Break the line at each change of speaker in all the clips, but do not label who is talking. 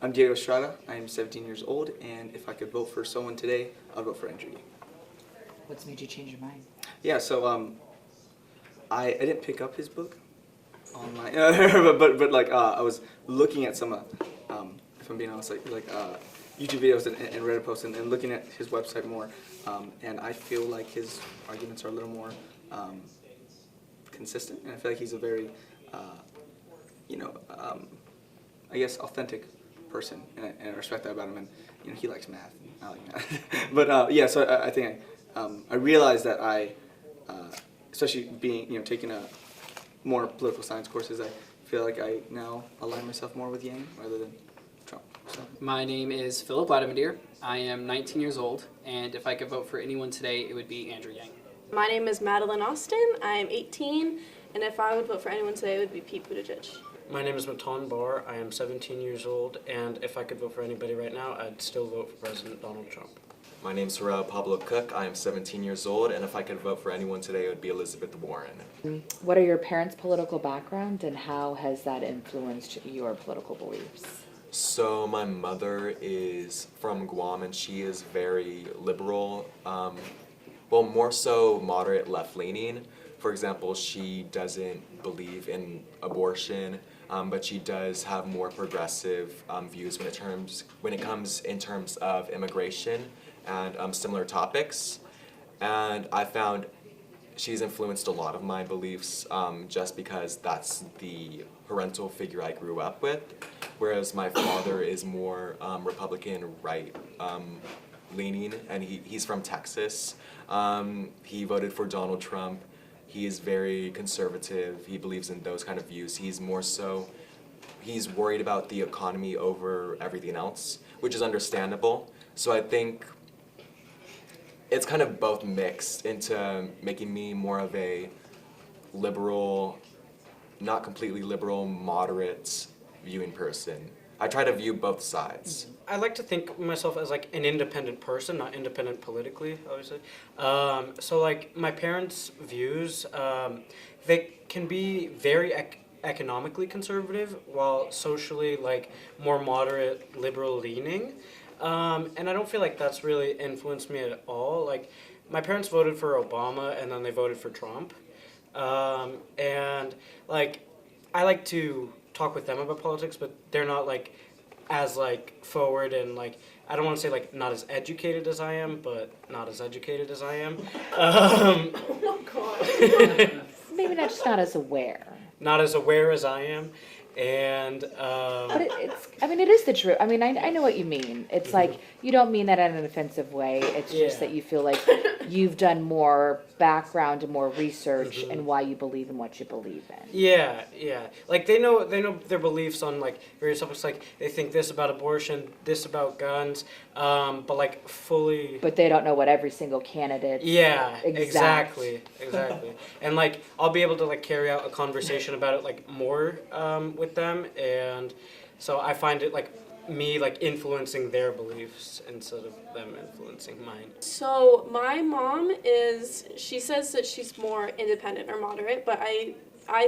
I'm Diego Estrada. I am 17 years old, and if I could vote for someone today, I'd vote for Andrew Yang.
What's made you change your mind?
Yeah, so I didn't pick up his book online, but like I was looking at some, if I'm being honest, like YouTube videos and Reddit posts and looking at his website more, and I feel like his arguments are a little more consistent, and I feel like he's a very, I guess, authentic person, and I respect that about him. And he likes math, and I like math. But yeah, so I think I realized that especially being taking a more political science courses, I feel like I now align myself more with Yang rather than Trump. So.
My name is Philip Ladimir. I am 19 years old, and if I could vote for anyone today, it would be Andrew Yang.
My name is Madeline Austin. I am 18, and if I would vote for anyone today, it would be Pete Buttigieg.
My name is Matan Bar. I am 17 years old, and if I could vote for anybody right now, I'd still vote for President Donald Trump.
My name's Harel Pablo Cook. I am 17 years old, and if I could vote for anyone today, it would be Elizabeth Warren.
What are your parents' political background, and how has that influenced your political beliefs?
So my mother is from Guam, and she is very liberal, more so moderate left-leaning. For example, she doesn't believe in abortion, but she does have more progressive views when it comes in terms of immigration and similar topics. And I found she's influenced a lot of my beliefs just because that's the parental figure I grew up with, whereas my father is more Republican right leaning, and he's from Texas. He voted for Donald Trump. He is very conservative. He believes in those kind of views. He's worried about the economy over everything else, which is understandable. So I think it's kind of both mixed into making me more of a liberal, not completely liberal, moderate viewing person. I try to view both sides.
I like to think of myself as like an independent person, not independent politically, obviously. So like my parents' views, they can be very economically conservative while socially like more moderate, liberal leaning. And I don't feel like that's really influenced me at all. Like my parents voted for Obama and then they voted for Trump. And like I like to talk with them about politics, but they're not like as like forward and like I don't want to say like not as educated as I am, but not as educated as I am.
Oh God.
Maybe not just not as aware.
Not as aware as I am, and
But it is the truth. I mean, I know what you mean. It's like, you don't mean that in an offensive way. It's just
Yeah.
that you feel like you've done more background and more research and why you believe in what you believe in.
yeah. Like they know their beliefs on like various topics. Like they think this about abortion, this about guns, but like fully.
But they don't know what every single candidate.
Yeah,
Exact.
exactly. And like I'll be able to like carry out a conversation about it like more with them, and so I find it like me like influencing their beliefs instead of them influencing mine.
So my mom she says that she's more independent or moderate, but I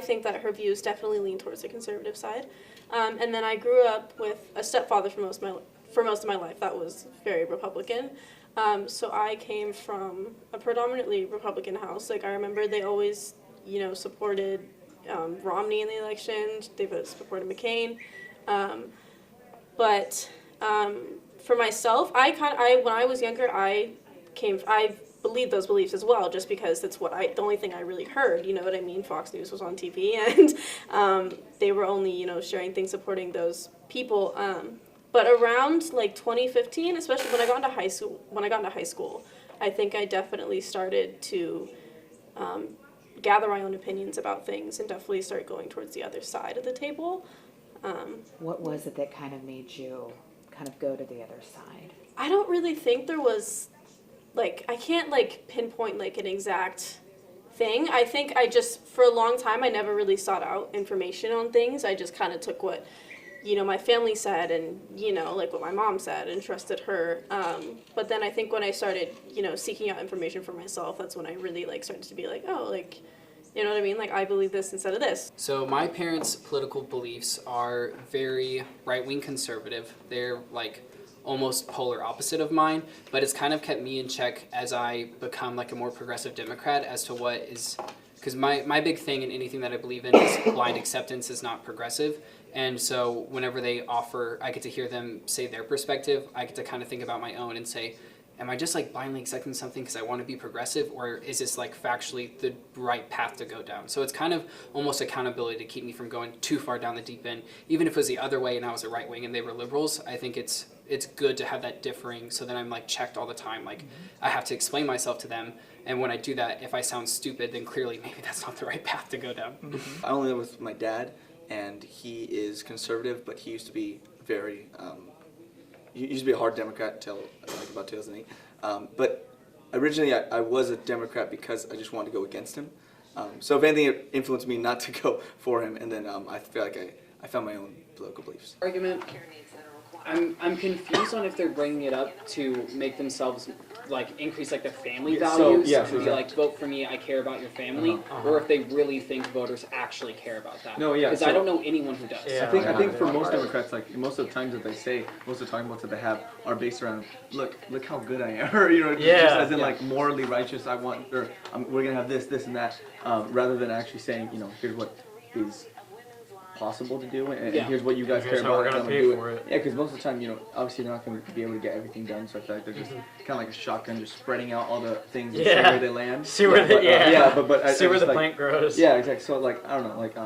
think that her views definitely lean towards the conservative side. And then I grew up with a stepfather for most of my life that was very Republican. So I came from a predominantly Republican house. Like I remember they always, supported Romney in the election. They supported McCain. But for myself, when I was younger, I believed those beliefs as well, just because that's the only thing I really heard. You know what I mean? Fox News was on TV, and they were only sharing things supporting those people. But around like 2015, especially when I got into high school, I think I definitely started to gather my own opinions about things and definitely start going towards the other side of the table.
What was it that kind of made you kind of go to the other side?
I don't really think there was, I can't pinpoint an exact thing. I think for a long time, I never really sought out information on things. I just kind of took what, my family said and, what my mom said and trusted her. But then I think when I started, seeking out information for myself, that's when I really started to be You know what I mean? Like, I believe this instead of this.
So my parents' political beliefs are very right-wing conservative. They're like almost polar opposite of mine, but it's kind of kept me in check as I become like a more progressive Democrat as to what is, because my big thing in anything that I believe in is blind acceptance is not progressive. And so whenever they offer, I get to hear them say their perspective, I get to kind of think about my own and say, am I just like blindly accepting something because I want to be progressive, or is this like factually the right path to go down? So it's kind of almost accountability to keep me from going too far down the deep end. Even if it was the other way and I was a right wing and they were liberals, I think it's good to have that differing, so that I'm like checked all the time. Like I have to explain myself to them, and when I do that, if I sound stupid, then clearly maybe that's not the right path to go down.
I only live with my dad, and he is conservative, but he used to be very. He used to be a hard Democrat until like about 2008. But originally, I was a Democrat because I just wanted to go against him. So if anything, it influenced me not to go for him, and then I feel like I found my own political beliefs.
Argument. I'm confused on if they're bringing it up to make themselves like increase like the family values to be like, vote for me, I care about your family, or if they really think voters actually care about that.
No, yeah,
because
so-
I don't know anyone who does.
I think for most Democrats, like most of the times that they say, most of the talking points that they have are based around, look how good I am, or just as in like morally righteous. I want, or we're gonna have this, and that, rather than actually saying, here's what is possible to do, and here's what you guys care
how we're
about.
gonna
and
pay
do it.
for it.
Yeah, because most of the time, obviously they're not gonna be able to get everything done. So I feel like they're just kind of like a shotgun, just spreading out all the things and see
Yeah.
where they land.
See where
but, but I
see where
just,
the
like,
plant grows.
Yeah, exactly. So like I don't know, like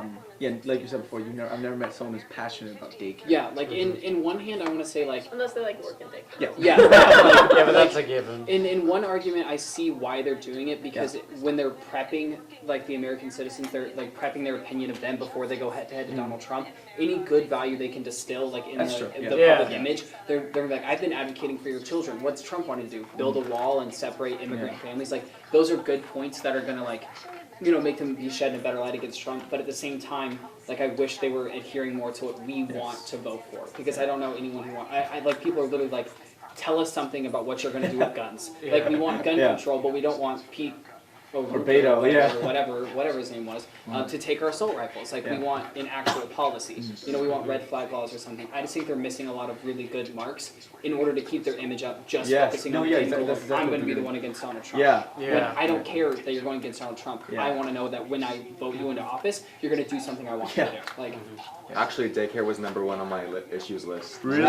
like you said before, I've never met someone who's passionate about daycare.
Yeah, like in one hand, I want to say like,
Unless they like work in daycare.
Yeah.
yeah,
Yeah, but that's a given.
in one argument, I see why they're doing it, because when they're prepping like the American citizens, they're like prepping their opinion of them before they go head to head to Donald Trump. Any good value they can distill like in
That's
the,
true,
the
yeah.
public
Yeah.
image, they're like, I've been advocating for your children. What's Trump want to do? Build a wall and separate immigrant families? Like those are good points that are gonna like, make them be shed in a better light against Trump. But at the same time, like I wish they were adhering more to what we want to vote for, because I don't know anyone who want. I like people are literally like, tell us something about what you're gonna do with guns. Like we want gun control, but we don't want Pete. Or
Beto,
or whatever his name was, to take our assault rifles. Like we want an actual policy. We want red flag laws or something. I just think they're missing a lot of really good marks in order to keep their image up. Just focusing on the angle
that's
of,
exactly
I'm
what
going to be
they're
the one against Donald Trump.
Yeah.
When I don't care that you're going against Donald Trump.
Yeah.
I want to know that when I vote you into office, you're going to do something I want you to do. Like,
Actually, daycare was number one on my issues list.
Really?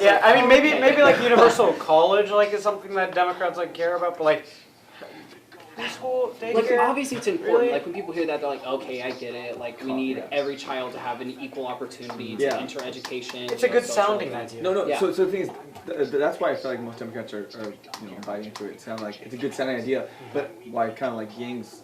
Yeah, I mean maybe like universal college like is something that Democrats like care about, but like preschool
like
daycare.
obviously it's important.
Really?
Like when people hear that, they're like, okay, I get it. Like we need every child to have an equal opportunity to enter education.
It's a good
social
sounding
life.
idea.
No.
Yeah.
So the thing is, that's why I feel like most Democrats are biting into it. It sounds like it's a good sounding idea, but why kind of like Yang's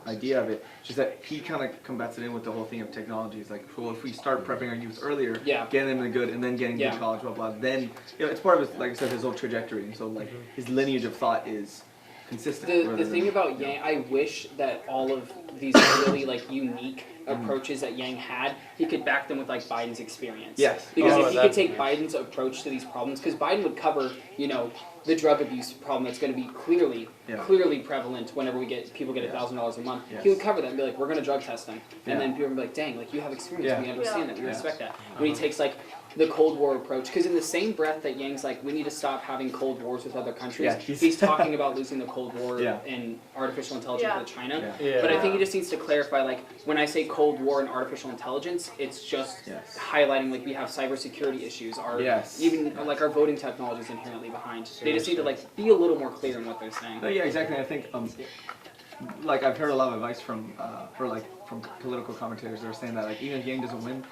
idea of it, just that he kind of combats it in with the whole thing of technology. It's like, well, if we start prepping our youth earlier, getting them in the good, and then getting them to college, blah blah, then it's part of his, like I said, his whole trajectory, and so like his lineage of thought is consistent.
The thing about Yang, I wish that all of these really like unique approaches that Yang had, he could back them with like Biden's experience.
Yes.
Because
Oh,
if he could
that's
take
nice.
Biden's approach to these problems, because Biden would cover, the drug abuse problem that's going to be clearly prevalent whenever people get $1,000 a month.
Yes.
He would cover that and be like, we're going to drug test them.
Yeah.
And then people would be like, dang, like you have experience, we understand that, we
Yeah.
respect that. When he takes like the Cold War approach, because in the same breath that Yang's like, we need to stop having Cold Wars with other countries,
Yeah,
he's talking about losing the Cold War
Yeah.
and artificial intelligence with China.
Yeah.
But I think he just needs to clarify, like, when I say Cold War and artificial intelligence, it's just
Yes.
highlighting, like, we have cybersecurity issues, even, like, our voting technology is inherently behind. They just need to, like, be a little more clear in what they're saying.
No, yeah, exactly. I think like I've heard a lot of advice from political commentators that are saying that like even if Yang doesn't win,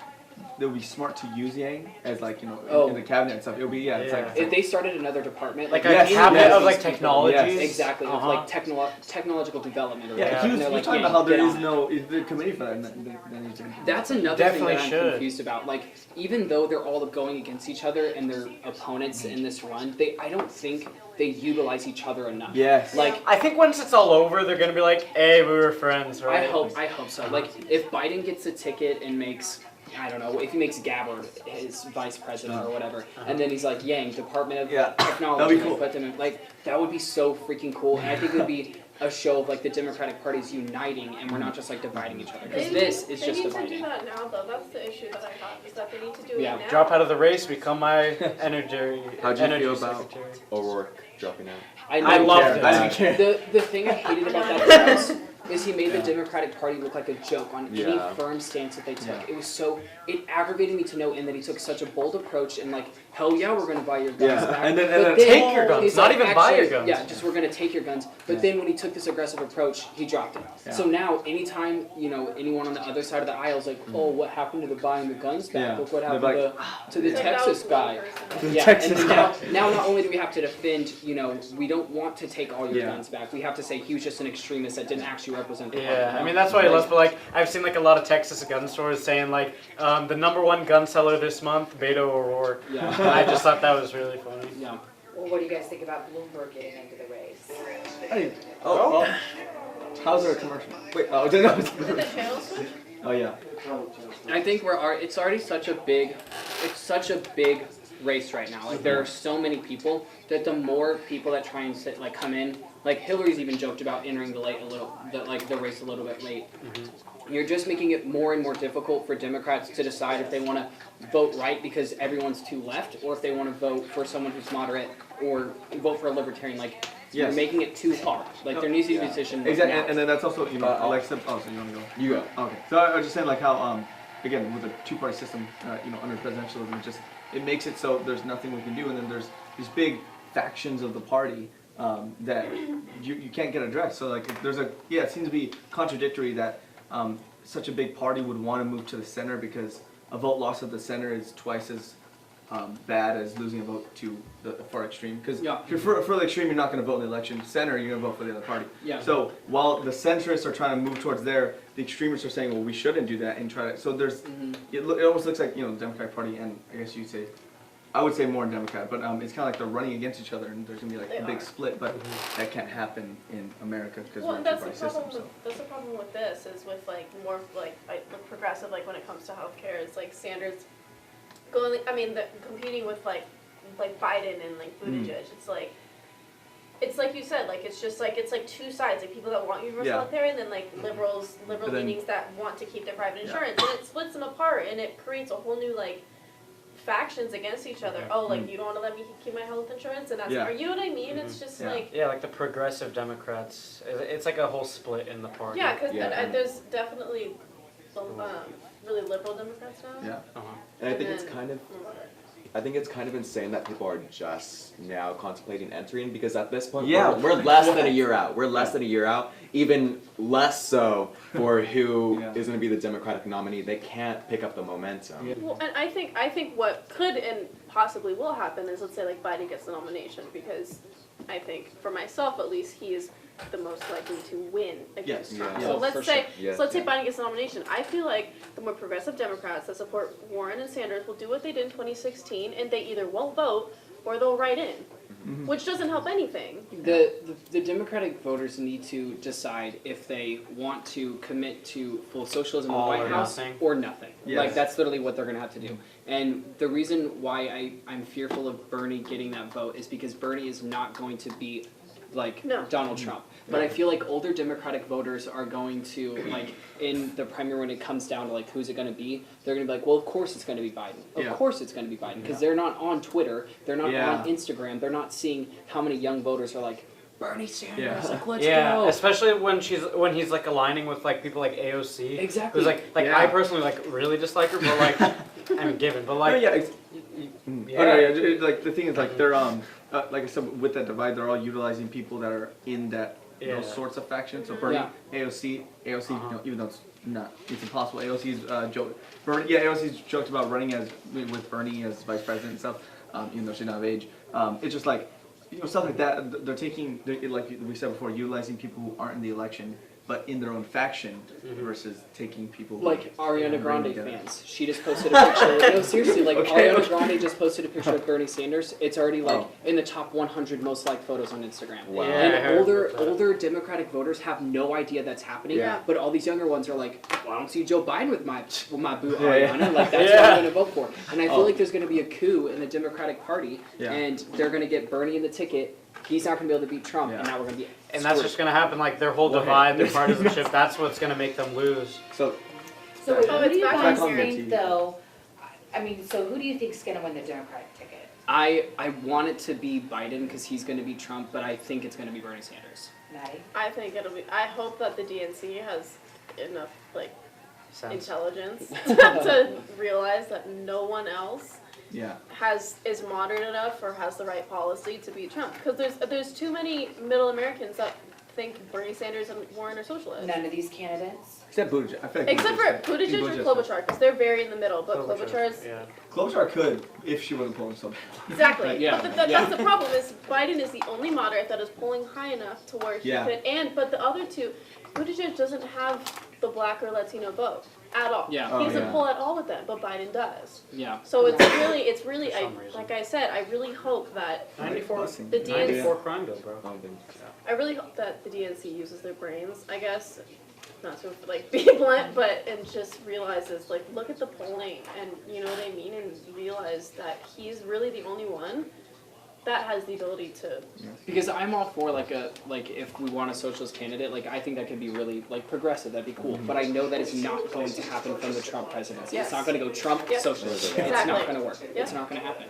it would be smart to use Yang as like in the cabinet and stuff. It would be it's
Yeah.
like
If they started another department,
Like
Yes,
a cabinet
yes.
of like technologies.
Yes.
exactly, of like technological development or
yeah,
whatever.
he was
And they're
talking
like,
about how there
"Get
is
on it."
no committee for that. And then he's doing it.
That's another
Definitely
thing that I'm
should.
confused about. Like, even though they're all going against each other and they're opponents in this run, I don't think they utilize each other enough.
Yes.
Like,
I think once it's all over, they're gonna be like, "Hey, we were friends, right?"
I hope so. Like, if Biden gets a ticket and makes, I don't know, if he makes Gabbard his vice president or whatever, and then he's like, Yang, Department of
Yeah.
Technology,
That'd be cool.
put them in, like, that would be so freaking cool. And I think it would be a show of like the Democratic Party's uniting and we're not just like dividing each other. Because this is just
They need to do
dividing.
that now, though. That's the issue that I have, is that they need to do
Yeah.
it now.
Drop out of the race, become my energy.
How'd you
energy
feel about-
secretary.
O'Rourke dropping out.
I
know-
loved it.
I didn't care.
The thing I hated about that house is he made the Democratic Party look like a joke on any
Yeah.
firm stance that they took.
Yeah.
It was so, it aggravated me to no end that he took such a bold approach and like, hell yeah, we're gonna buy your guns
Yeah.
back.
And then
But
take your guns,
he's
not
like,
even buy your
actually,
guns.
Yeah, just we're gonna take your guns. But
Yeah.
then when he took this aggressive approach, he dropped it.
Yeah.
So now, anytime, anyone on the other side of the aisle is like, oh, what happened to the buying the guns back?
Yeah.
Look what
They're
happened
like,
to the
It's like, that
Texas
was one
guy.
person.
Yeah,
Texas
and then
guy.
now not only do we have to defend, we don't want to take all your
Yeah.
guns back. We have to say he was just an extremist that didn't actually represent the party.
Yeah, I mean that's why he left. But like, I've seen like a lot of Texas gun stores saying like, the #1 gun seller this month, Beto O'Rourke.
Yeah.
And I just thought that was really funny.
Yeah.
Well, what do you guys think about Bloomberg getting into the race?
Hey, oh, how's our commercial? Wait, oh, no.
Is it the channel switch?
Oh yeah.
I think it's already such a big race right now. Like there are so many people that the more people that try and come in, like Hillary's even joked about entering the race a little bit late. You're just making it more and more difficult for Democrats to decide if they want to vote right because everyone's too left, or if they want to vote for someone who's moderate, or vote for a libertarian. Like you're
Yes.
making it too hard. Like there needs to be a
Yeah.
decision.
Exactly,
now.
and then that's also
Uh,
Alexa. Oh, so you want to go?
You go.
Okay, so I was just saying like how again with a two-party system, under presidentialism, it makes it so there's nothing we can do, and then there's these big factions of the party that you can't get addressed. So like it seems to be contradictory that such a big party would want to move to the center because a vote loss at the center is twice as bad as losing a vote to the far extreme. Because
Yeah.
if you're for the extreme, you're not going to vote in the election. Center, you're going to vote for the other party.
Yeah.
So while the centrists are trying to move towards there, the extremists are saying, well, we shouldn't do that and try to. So there's, it almost looks like the Democratic Party, and I guess you'd say, I would say more Democrat, but it's kind of like they're running against each other, and there's going to be like
They
a big
are.
split. But that can't happen in America because
Well,
we're a
that's the
two-party system.
problem.
So.
That's the problem with this is with like more like the progressive, like when it comes to healthcare, it's like Sanders going. I mean, competing with like Biden and like Buttigieg. It's like you said, like it's just like it's like two sides, like people that want universal
Yeah.
health care, and then like liberal
But then-
leanings that want to keep their private
Yeah.
insurance, and it splits them apart, and it creates a whole new like factions against each other. Oh, like you don't want to let me keep my health insurance, and that's
Yeah.
are you know what I mean? It's just
Yeah.
like.
Yeah, like the progressive Democrats. It's like a whole split in the party.
Yeah, because
Yeah.
there's definitely really liberal Democrats now.
Yeah.
Uh-huh.
And I think
And
it's
then-
kind of insane that people are just now contemplating entering because at this point
Yeah.
we're less than a year out. We're less than a year out, even less so for who
Yeah.
is going to be the Democratic nominee. They can't pick up the momentum.
Yeah.
Well, and I think what could and possibly will happen is let's say like Biden gets the nomination because I think for myself at least he is the most likely to win against
Yes.
Trump.
Yeah.
So
Oh,
let's
for
say
sure.
Yeah.
so let's say
Yeah.
Biden gets the nomination. I feel like the more progressive Democrats that support Warren and Sanders will do what they did in 2016 and they either won't vote or they'll write in, which doesn't help anything.
The Democratic voters need to decide if they want to commit to full socialism in the
All
White
or
House
nothing.
or nothing.
Yes.
Like that's literally what they're gonna have to do. And the reason why I'm fearful of Bernie getting that vote is because Bernie is not going to be like
No.
Donald Trump. But I feel like older Democratic voters are going to like in the primary when it comes down to like who's it going to be, they're going to be like, well, of course it's going to be Biden. Of
Yeah.
course it's going to be Biden because they're not on Twitter, they're not
Yeah.
on Instagram, they're not seeing how many young voters are like Bernie Sanders,
Yeah.
like let's
Yeah,
go.
especially when he's like aligning with like people like AOC.
Exactly.
Who's like
Yeah.
I personally like really dislike her, but like I'm given. But like
yeah.
yeah.
Oh, no, yeah. Like the thing is, like they're like I said, with that divide, they're all utilizing people that are in
Yeah.
those sorts of factions. So Bernie,
Yeah.
AOC,
Uh-huh.
even though it's impossible. AOC's Bernie, yeah, AOC's joked about running with Bernie as vice president and stuff, even though she's not of age. It's just like stuff like that. They're like we said before, utilizing people who aren't in the election but in their own faction versus taking people who
Like Ariana
bring
Grande
together.
fans. She just posted a picture. No, seriously, like
Okay,
Ariana
okay.
Grande just posted a picture of Bernie Sanders. It's already like
Oh.
in the top 100 most liked photos on Instagram.
Wow.
Yeah, I
And
heard about that.
older Democratic voters have no idea that's happening.
Yeah.
But all these younger ones are like, well, I don't see Joe Biden with my boo
Yeah, yeah.
Ariana. Like that's
Yeah.
what I'm gonna vote for. And I feel
Oh.
like there's gonna be a coup in the Democratic Party,
Yeah.
and they're gonna get Bernie in the ticket. he's not going to be able to beat Trump,
Yeah.
and now we're going to be.
And that's just gonna happen. Like their whole
Well,
divide, their partisanship. That's what's gonna make them lose.
So
So
Back-
what do you
back
guys
on
think
TV.
though? I mean, so who do you think's gonna win the Democratic ticket?
I want it to be Biden because he's going to beat Trump, but I think it's going to be Bernie Sanders.
Maddie?
I think it'll be. I hope that the DNC has enough like
Sense.
intelligence to realize that no one else
yeah,
is moderate enough or has the right policy to beat Trump. Because there's too many middle Americans that think Bernie Sanders and Warren are socialists.
None of these candidates?
except Buttigieg. I feel like
Except for Buttigieg or Klobuchar, because they're very in the middle. But Klobuchar's
Yeah.
Klobuchar could if she wasn't polling so bad.
exactly.
Yeah.
But that's the problem is Biden is the only moderate that is polling high enough to where he
Yeah.
could. But the other two, Buttigieg doesn't have the black or Latino vote at all.
Yeah.
Oh,
He doesn't
yeah.
pull at all with them, but Biden does.
Yeah.
So it's really,
For some reason.
like I said, I really hope that
94.
Blessing.
the DNC
94 crime bill, bro.
I really hope that the DNC uses their brains, I guess, not to like be blunt, but and just realizes like look at the polling and you know what I mean, and realize that he's really the only one that has the ability to.
Because I'm all for like if we want a socialist candidate, like I think that could be really like progressive. That'd be cool. But I know that is not going to happen from the Trump presidency.
Yes.
It's not going to go Trump
Yep.
socialist. It's
Exactly.
not going to work.
Yeah.
It's not going to happen.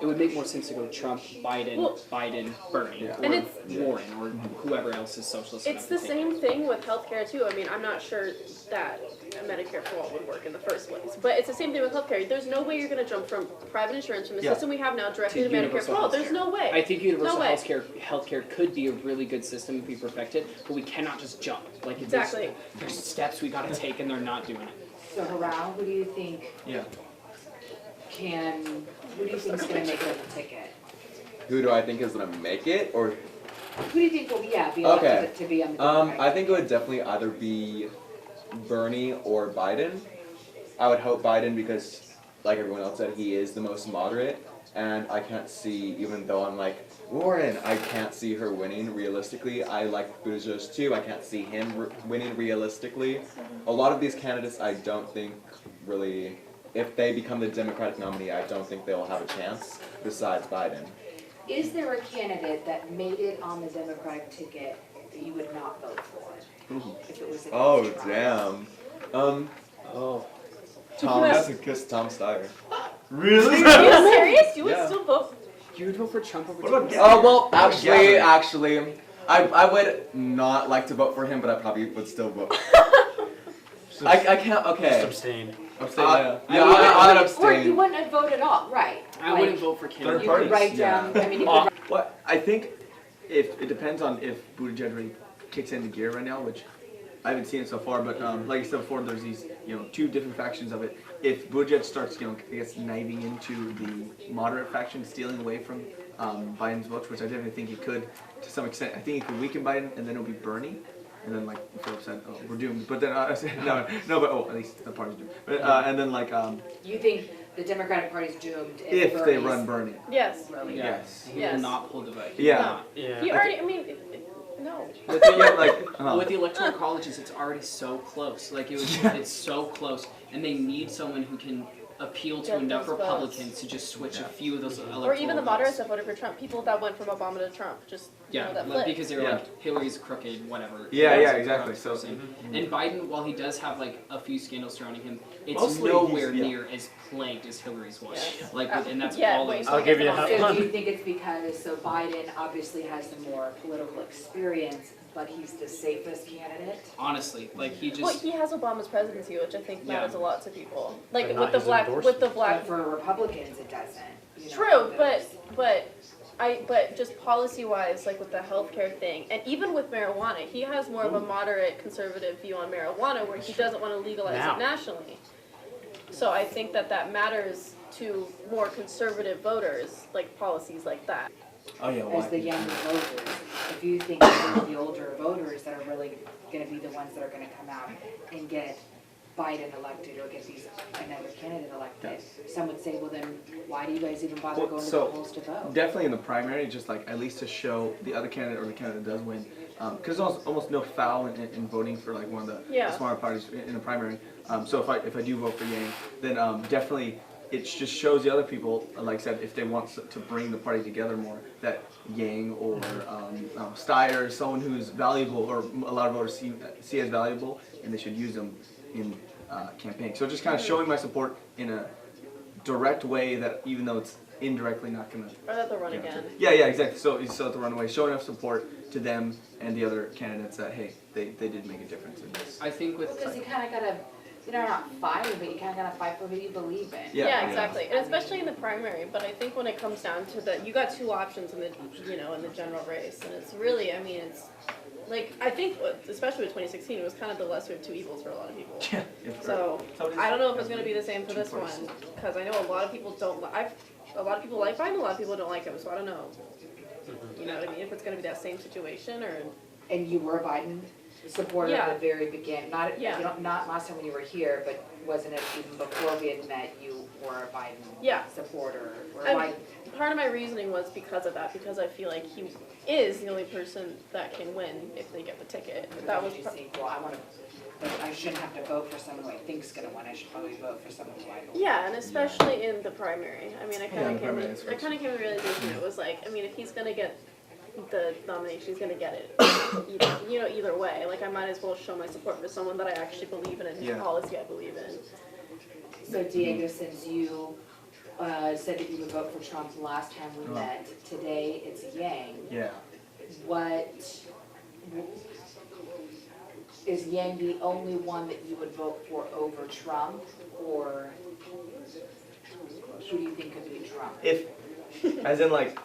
It would make more sense to go Trump, Biden,
Well-
Biden, Bernie,
Yeah.
or
And it's-
Warren, or whoever else is socialist.
It's
enough
the
to take
same
it.
thing with healthcare too. I mean, I'm not sure that Medicare for all would work in the first place, but it's the same thing with healthcare. There's no way you're going to jump from private insurance from the
Yeah.
system we have now directly
To
to Medicare
universal
for all.
healthcare.
There's no way.
I think universal
No way.
healthcare could be a really good system if we perfect it, but we cannot just jump. Like if
Exactly.
there's steps we got to take, and they're not doing it.
So Harao, who do you think
Yeah.
who do you think's gonna make it the ticket?
Who do I think is gonna make it, or
Who do you think will, be elected
Okay.
to be on the
I
Democratic?
think it would definitely either be Bernie or Biden. I would hope Biden because, like everyone else said, he is the most moderate, and I can't see, even though I'm like Warren, I can't see her winning realistically. I like Buttigieg too. I can't see him winning realistically. A lot of these candidates, I don't think really, if they become the Democratic nominee, I don't think they'll have a chance. Besides Biden.
Is there a candidate that made it on the Democratic ticket that you would not vote for? If it was against
Oh
Trump?
damn.
Oh.
Tom Steyer.
Really?
Are you serious? You would
Yeah.
still vote?
You would vote for Trump over
What about
Trump?
Oh well,
Gavin.
actually, I would not like to vote for him, but I probably would still vote. I can't.
Just
Okay.
abstain.
Abstain,
Yeah,
yeah.
I'd
Or you
abstain.
wouldn't vote at all, right?
I
Like,
wouldn't vote for Canada.
Third
You
parties.
could write
Yeah.
down, I mean, you could
Well, I think if it depends on if Buttigieg really kicks into gear right now, which I haven't seen it so far. But like I said before, there's these two different factions of it. If Buttigieg starts I guess knifing into the moderate faction, stealing away from Biden's votes, which I definitely think he could to some extent. I think he could weaken Biden, and then it'll be Bernie. And then Philip said, "Oh, we're doomed." But then but at least the party's doomed. But and then
You think the Democratic Party's doomed
if they
Bernie's
run Bernie,
Yes.
really
Yeah.
yes,
He
Yes.
will not pull the vote. He
Yeah.
will not.
Yeah.
You already, I mean, no.
With the,
yeah,
with the electoral colleges, it's already so close. It's so close, and they need someone who can appeal to
Get
enough
those votes.
Republicans to just switch a few of those electoral
Or even the
votes.
moderates that voted for Trump, people that went from Obama to Trump, just
Yeah,
that
like,
flipped.
because they were
Yeah.
like Hillary's crooked, whatever.
Yeah,
Hillary's
yeah,
a
exactly.
corrupt
So-
person. And Biden, while he does have a few scandals surrounding him, it's
Mostly
nowhere
he's- yeah.
near as plagued as Hillary's was.
Yes.
And that's
Yeah,
all
wait,
it
so
was.
I'll give you
I guess
that
I'm
So
one.
do you think it's because, so Biden obviously has the more political experience, but he's the safest candidate?
Honestly, he just.
Well, he has Obama's presidency, which I think
Yeah.
matters a lot to people. Like
But
with
not
the
his
black, with the
But
black.
for Republicans, it doesn't.
True, but just policy wise, like with the healthcare thing, and even with marijuana, he has more of a moderate conservative view on marijuana, where he doesn't want to legalize
Now.
it nationally. So I think that matters to more conservative voters, like policies like that.
oh yeah,
As the younger voters, if you think it's the older voters that are really gonna be the ones that are gonna come out and get Biden elected or get another candidate elected, some would say, well then, why do you guys even bother
Well,
going to
so,
the polls to vote?
Definitely in the primary, just at least to show the other candidate or the candidate that does win. Because there's almost no foul in voting for one of the
Yeah.
smaller parties in the primary. So if I do vote for Yang, then definitely it just shows the other people, like I said, if they want to bring the party together more, that Yang or Steyer, someone who's valuable or a lot of voters see as valuable, and they should use them in campaigning. So just kind of showing my support in a direct way that even though it's indirectly not gonna.
Or that they'll run
you know,
again.
Yeah, yeah, exactly. So at the runaway, showing enough support to them and the other candidates that hey, they did make a difference in this.
I think with
Because you kind of gotta, not fighting, but you kind of gotta fight for who you believe in.
Yeah.
Exactly, and especially in the primary. But I think when it comes down to you got two options in the in the general race, and it's really, I mean, it's like I think, especially with 2016, it was kind of the lesser of two evils for a lot of people.
Yeah. It's
So
right.
I don't know if it's gonna be the same for this one, because I know a lot of people don't. A lot of people like Biden, a lot of people don't like him. So I don't know. You know what I mean? If it's gonna be that same situation or.
And you were a Biden supporter
Yeah.
at the very beginning, not,
Yeah.
not last time when you were here, but wasn't it even before we had met, you were a Biden
Yeah.
supporter? Or
I-
like,
Part of my reasoning was because of that, because I feel like he is the only person that can win if they get the ticket. That was
you think, well, I shouldn't have to vote for someone who I think's gonna win, I should probably vote for someone who I don't.
yeah, and especially in the primary. I mean, I
Yeah,
kind
the
of
primary
came.
is
I
first.
kind of came to the realization it was like, I mean, if he's gonna get the nomination, he's gonna get it. Either way. Like I might as well show my support for someone that I actually believe in and whose
Yeah.
policy I believe in.
So Diego, since you said that you would vote for Trump last time we met, today it's Yang.
Yeah.
Is Yang the only one that you would vote for over Trump, or who do you think could beat Trump?
If, as in like,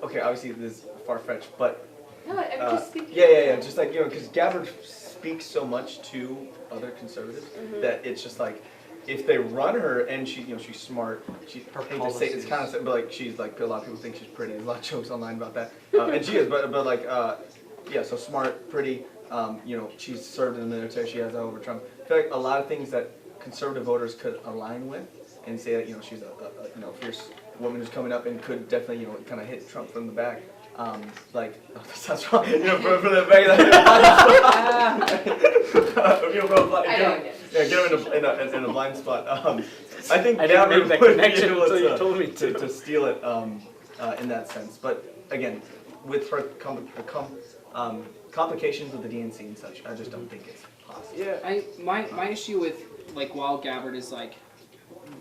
okay, obviously this is far-fetched, but
No, I'm just speaking.
yeah, just like, because Gabbard speaks so much to other conservatives that it's just like, if they run her and she, she's smart, she, I hate to say, it's kind of, but like, she's like, a lot of people think she's pretty, there's a lot of jokes online about that, and she is, but like, yeah, so smart, pretty, she's served in the military, she has that over Trump. I feel like a lot of things that conservative voters could align with and say that, she's a fierce woman who's coming up and could definitely, kind of hit Trump from the back. Like, oh, that sounds wrong, from the back yeah, get him in a blind spot. I think
I didn't
Gabbard
make that
would be
connection
able
until you told me
to steal it in that sense. But again, with complications with the DNC and such, I just don't think it's possible.
Yeah, my issue with like while Gabbard is like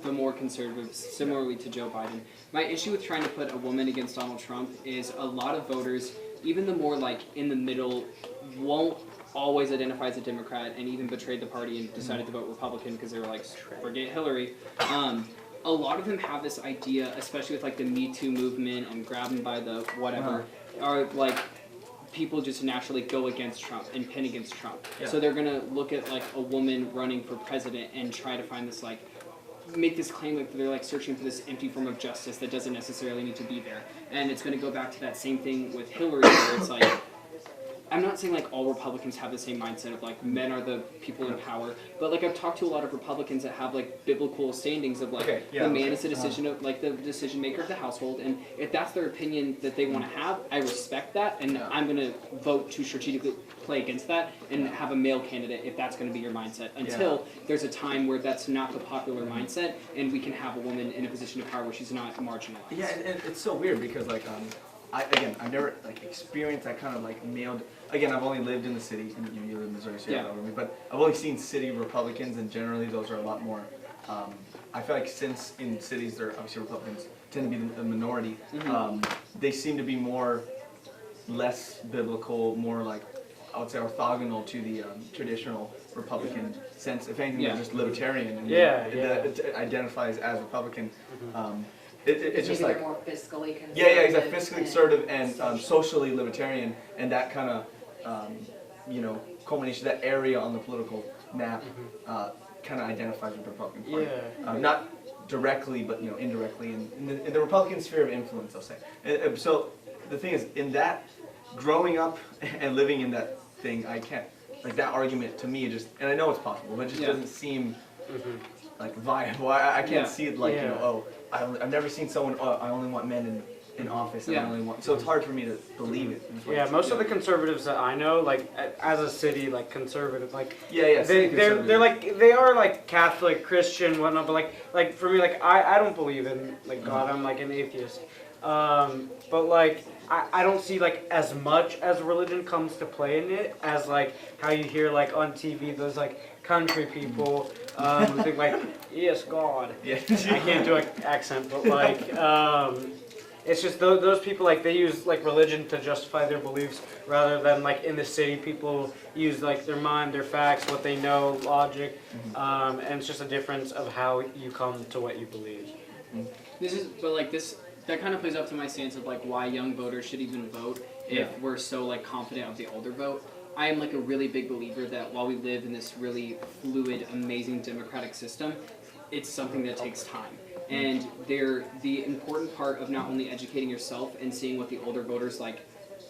the more conservative, similarly to Joe Biden, my issue with trying to put a woman against Donald Trump is a lot of voters, even the more like in the middle, won't always identify as a Democrat and even betrayed the party and decided to vote Republican because they were like, forget Hillary. A lot of them have this idea, especially with like the Me Too movement and grab them by the whatever, are like people just naturally go against Trump and pin against Trump.
Yeah.
So they're gonna look at like a woman running for president and try to find this like, make this claim like they're like searching for this empty form of justice that doesn't necessarily need to be there. And it's gonna go back to that same thing with Hillary where it's like, I'm not saying like all Republicans have the same mindset of like men are the people in power, but like I've talked to a lot of Republicans that have like biblical standings of like the man is the decision of like the decision maker of the household, and if that's their opinion that they want to have, I respect that, and I'm gonna vote to strategically play against that and have a male candidate if that's gonna be your mindset. Until there's a time where that's not the popular mindset, and we can have a woman in a position of power where she's not marginalized.
Yeah, and it's so weird because like I've never like experienced that kind of like male. Again, I've only lived in the city, and you live in Missouri, so you have that over me. But I've only seen city Republicans, and generally those are a lot more. I feel like since in cities, they're obviously Republicans tend to be the minority. They seem to be less biblical, more like I would say orthogonal to the traditional Republican sense. If anything, they're just libertarian. And it identifies as Republican. It's just
Maybe
like
they're more fiscally conservative.
yeah, exactly. Fiscally conservative and socially libertarian, and that kind of culmination, that area on the political map, kind of identifies with the Republican Party. Not directly, but indirectly, in the Republican sphere of influence, I'll say. So the thing is, in that, growing up and living in that thing, I can't like that argument to me just, and I know it's possible, but it just doesn't seem like viable. I can't see it like I've never seen someone. Oh, I only want men in office and
Yeah.
only one. So it's hard for me to believe it. is what
Yeah,
it's-
most of the conservatives that I know, like as a city, like conservative, like
Yeah,
they're like they are like Catholic, Christian, whatnot. But like for me, like I don't believe in like God. I'm like an atheist. But like I don't see like as much as religion comes to play in it as like how you hear like on TV those like country people who think like yes God.
Yeah.
I can't do an accent, but like it's just those people like they use like religion to justify their beliefs rather than like in the city people use like their mind, their facts, what they know, logic, and it's just a difference of how you come to what you believe.
That kind of plays up to my stance of like why young voters should even vote if we're so like confident of the older vote. I am like a really big believer that while we live in this really fluid, amazing democratic system, it's something that takes time. And the important part of not only educating yourself and seeing what the older voters like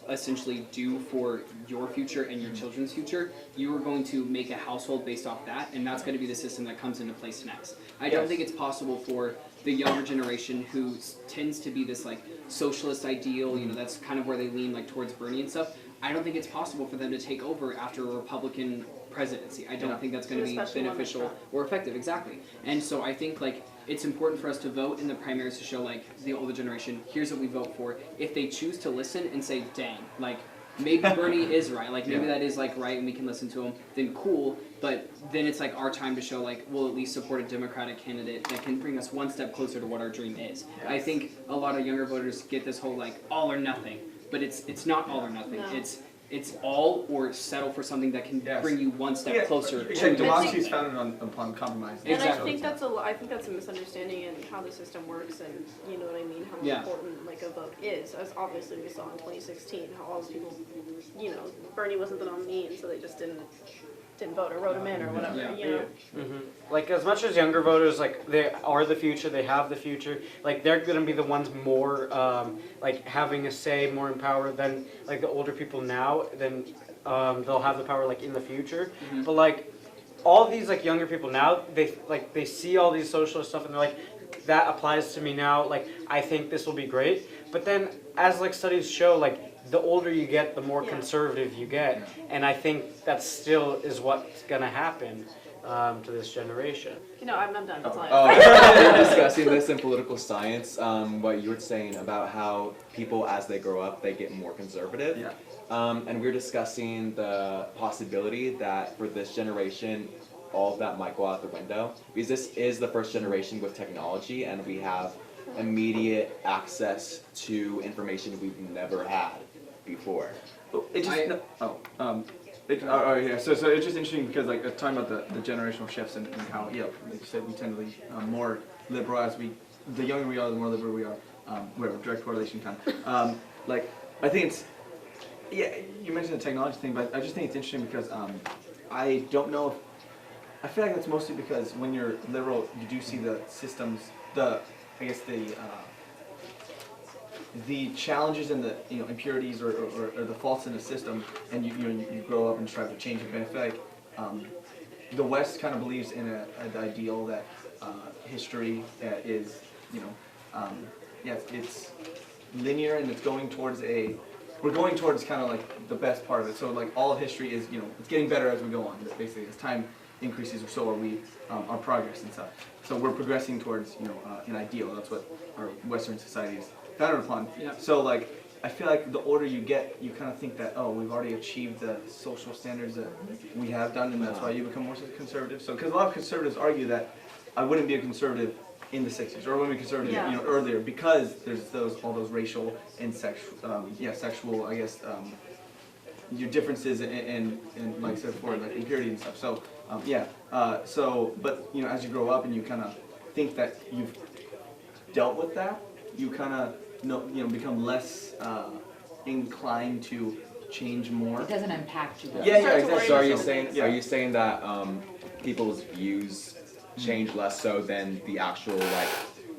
essentially do for your future and your children's future, you are going to make a household based off that, and that's going to be the system that comes into place next. I don't think it's possible for the younger generation who tends to be this like socialist ideal, you know, that's kind of where they lean like towards Bernie and stuff. I don't think it's possible for them to take over after a Republican presidency. I don't think that's going to be
Especially one
beneficial
like
or effective, exactly. And so I think like it's important for us to vote in the primaries to show like the older generation, here's what we vote for. If they choose to listen and say, dang, like maybe Bernie is right, like maybe that is like right and we can listen to him, then cool. But then it's like our time to show like we'll at least support a Democratic candidate that can bring us one step closer to what our dream is. I think a lot of younger voters get this whole like all or nothing, but it's not all or nothing.
No.
It's all or settle for something that can
Yes.
bring you one step closer to
Exactly.
your
Democracy is
dream.
founded upon compromise.
And I
Exactly.
think I think that's a misunderstanding in how the system works, and you know what I mean, how
Yeah.
important like a vote is. As obviously we saw in 2016, how all those people, you know, Bernie wasn't the nominee, and so they just didn't vote or wrote him in or whatever.
Yeah.
You know.
Like as much as younger voters, like they are the future, they have the future. Like they're gonna be the ones more like having a say, more in power than like the older people now. Then they'll have the power like in the future. But like all these like younger people now, they see all these socialist stuff and they're like, that applies to me now. Like I think this will be great. But then as like studies show, like the older you get, the more
Yeah.
conservative you get. And I think that still is what's gonna happen to this generation.
No, I'm done. That's all I
Oh,
have.
we were discussing this in political science, what you were saying about how people, as they grow up, they get more conservative.
Yeah.
And we were discussing the possibility that for this generation, all of that might go out the window. Because this is the first generation with technology, and we have immediate access to information we've never had before.
It just yeah. So it's just interesting because like talking about the generational shifts and how like you said we tend to be more liberal as the younger we are, the more liberal we are. Whatever, direct correlation kind of. Like I think it's you mentioned the technology thing, but I just think it's interesting because I don't know if I feel like that's mostly because when you're liberal, you do see the systems, the challenges and the impurities or the faults in the system, and you grow up and strive to change it. But I feel like the West kind of believes in an ideal that history is it's linear and it's going towards we're going towards kind of like the best part of it. So like all of history is it's getting better as we go on. Basically, as time increases, so are we our progress and stuff. So we're progressing towards an ideal. That's what our Western society is founded upon.
Yeah.
So like I feel like the older you get, you kind of think that we've already achieved the social standards that we have done, and that's why you become more conservative. So because a lot of conservatives argue that I wouldn't be a conservative in the 60s, or I wouldn't be conservative
Yeah.
earlier because there's all those racial and sexual I guess your differences and like I said before, like impurity and stuff. So but as you grow up and you kind of think that you've dealt with that, you kind of become less inclined to change more.
It doesn't impact you.
Yeah,
Start to
exactly.
worry
So are you
about
saying
things.
are you saying that people's views change less so than the actual like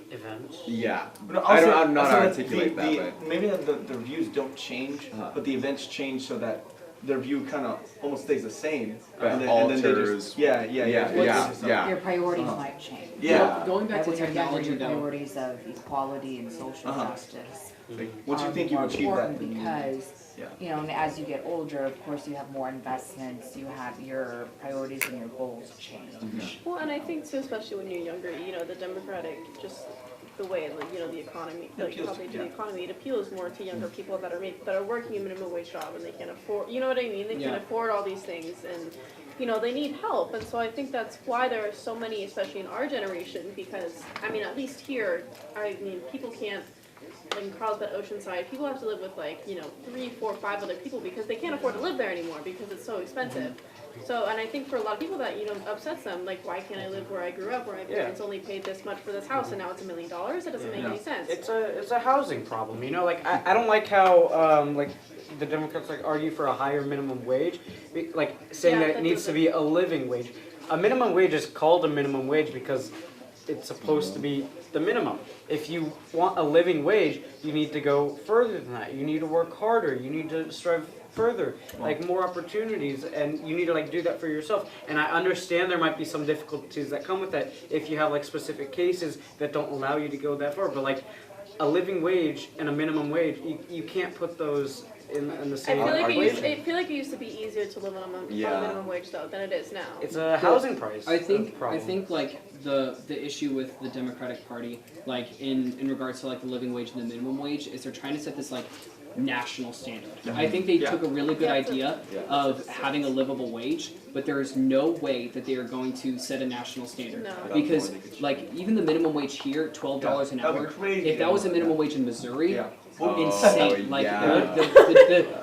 Events.
yeah?
No,
I'm not
I'll say that
articulate that, but
maybe the views don't change,
Uh-huh.
but the events change so that their view kind of almost stays the same,
But
and then they
alters-
just yeah.
Your priorities might change.
Yeah.
Going back
Like
to
when you're younger,
technology
your
though.
priorities of equality and social
Uh-huh.
justice
Like, once you
are
think you've
more
achieved that,
important because,
yeah.
you know, and as you get older, of course, you have more investments, you have your priorities and your goals change.
Well, and I think too, especially when you're younger, you know, the Democratic, just the way, like, you know, the economy,
It
like
appeals
how
to-
they do
yeah.
the economy, it appeals more to younger people that are working a minimum wage job and they can't afford, you know what I mean? They can't
Yeah.
afford all these things and, you know, they need help. And so I think that's why there are so many, especially in our generation, because, I mean, at least here, I mean, people can't, like in Carlsbad, Oceanside, people have to live with like, you know, 3, 4, 5 other people because they can't afford to live there anymore because it's so expensive. So, and I think for a lot of people that, you know, upsets them, like, why can't I live where I grew up, where my parents only paid this much for this house and now it's $1 million? It doesn't make any sense.
It's a housing problem, you know. Like I don't like how like the Democrats like argue for a higher minimum wage, like saying
Yeah,
that it
that
needs to be a living wage. A minimum wage is called a minimum wage because it's supposed to be the minimum. If you want a living wage, you need to go further than that. You need to work harder. You need to strive further, like more opportunities, and you need to like do that for yourself. And I understand there might be some difficulties that come with that if you have like specific cases that don't allow you to go that far. But like a living wage and a minimum wage, you can't put those in the
I
same
feel like
equation.
I feel like it used to be easier to live on a
Yeah.
minimum wage though than it is now.
It's a housing price.
I think
problem.
like the issue with the Democratic Party, like in regards to like the living wage and the minimum wage, is they're trying to set this like national standard. I think they took a really good idea of having a livable wage, but there is no way that they are going to set a national standard.
No.
Because like even the minimum wage here, $12 an
That'd be
hour,
crazy.
if that was a minimum wage in Missouri,
Yeah.
insane. Like
yeah.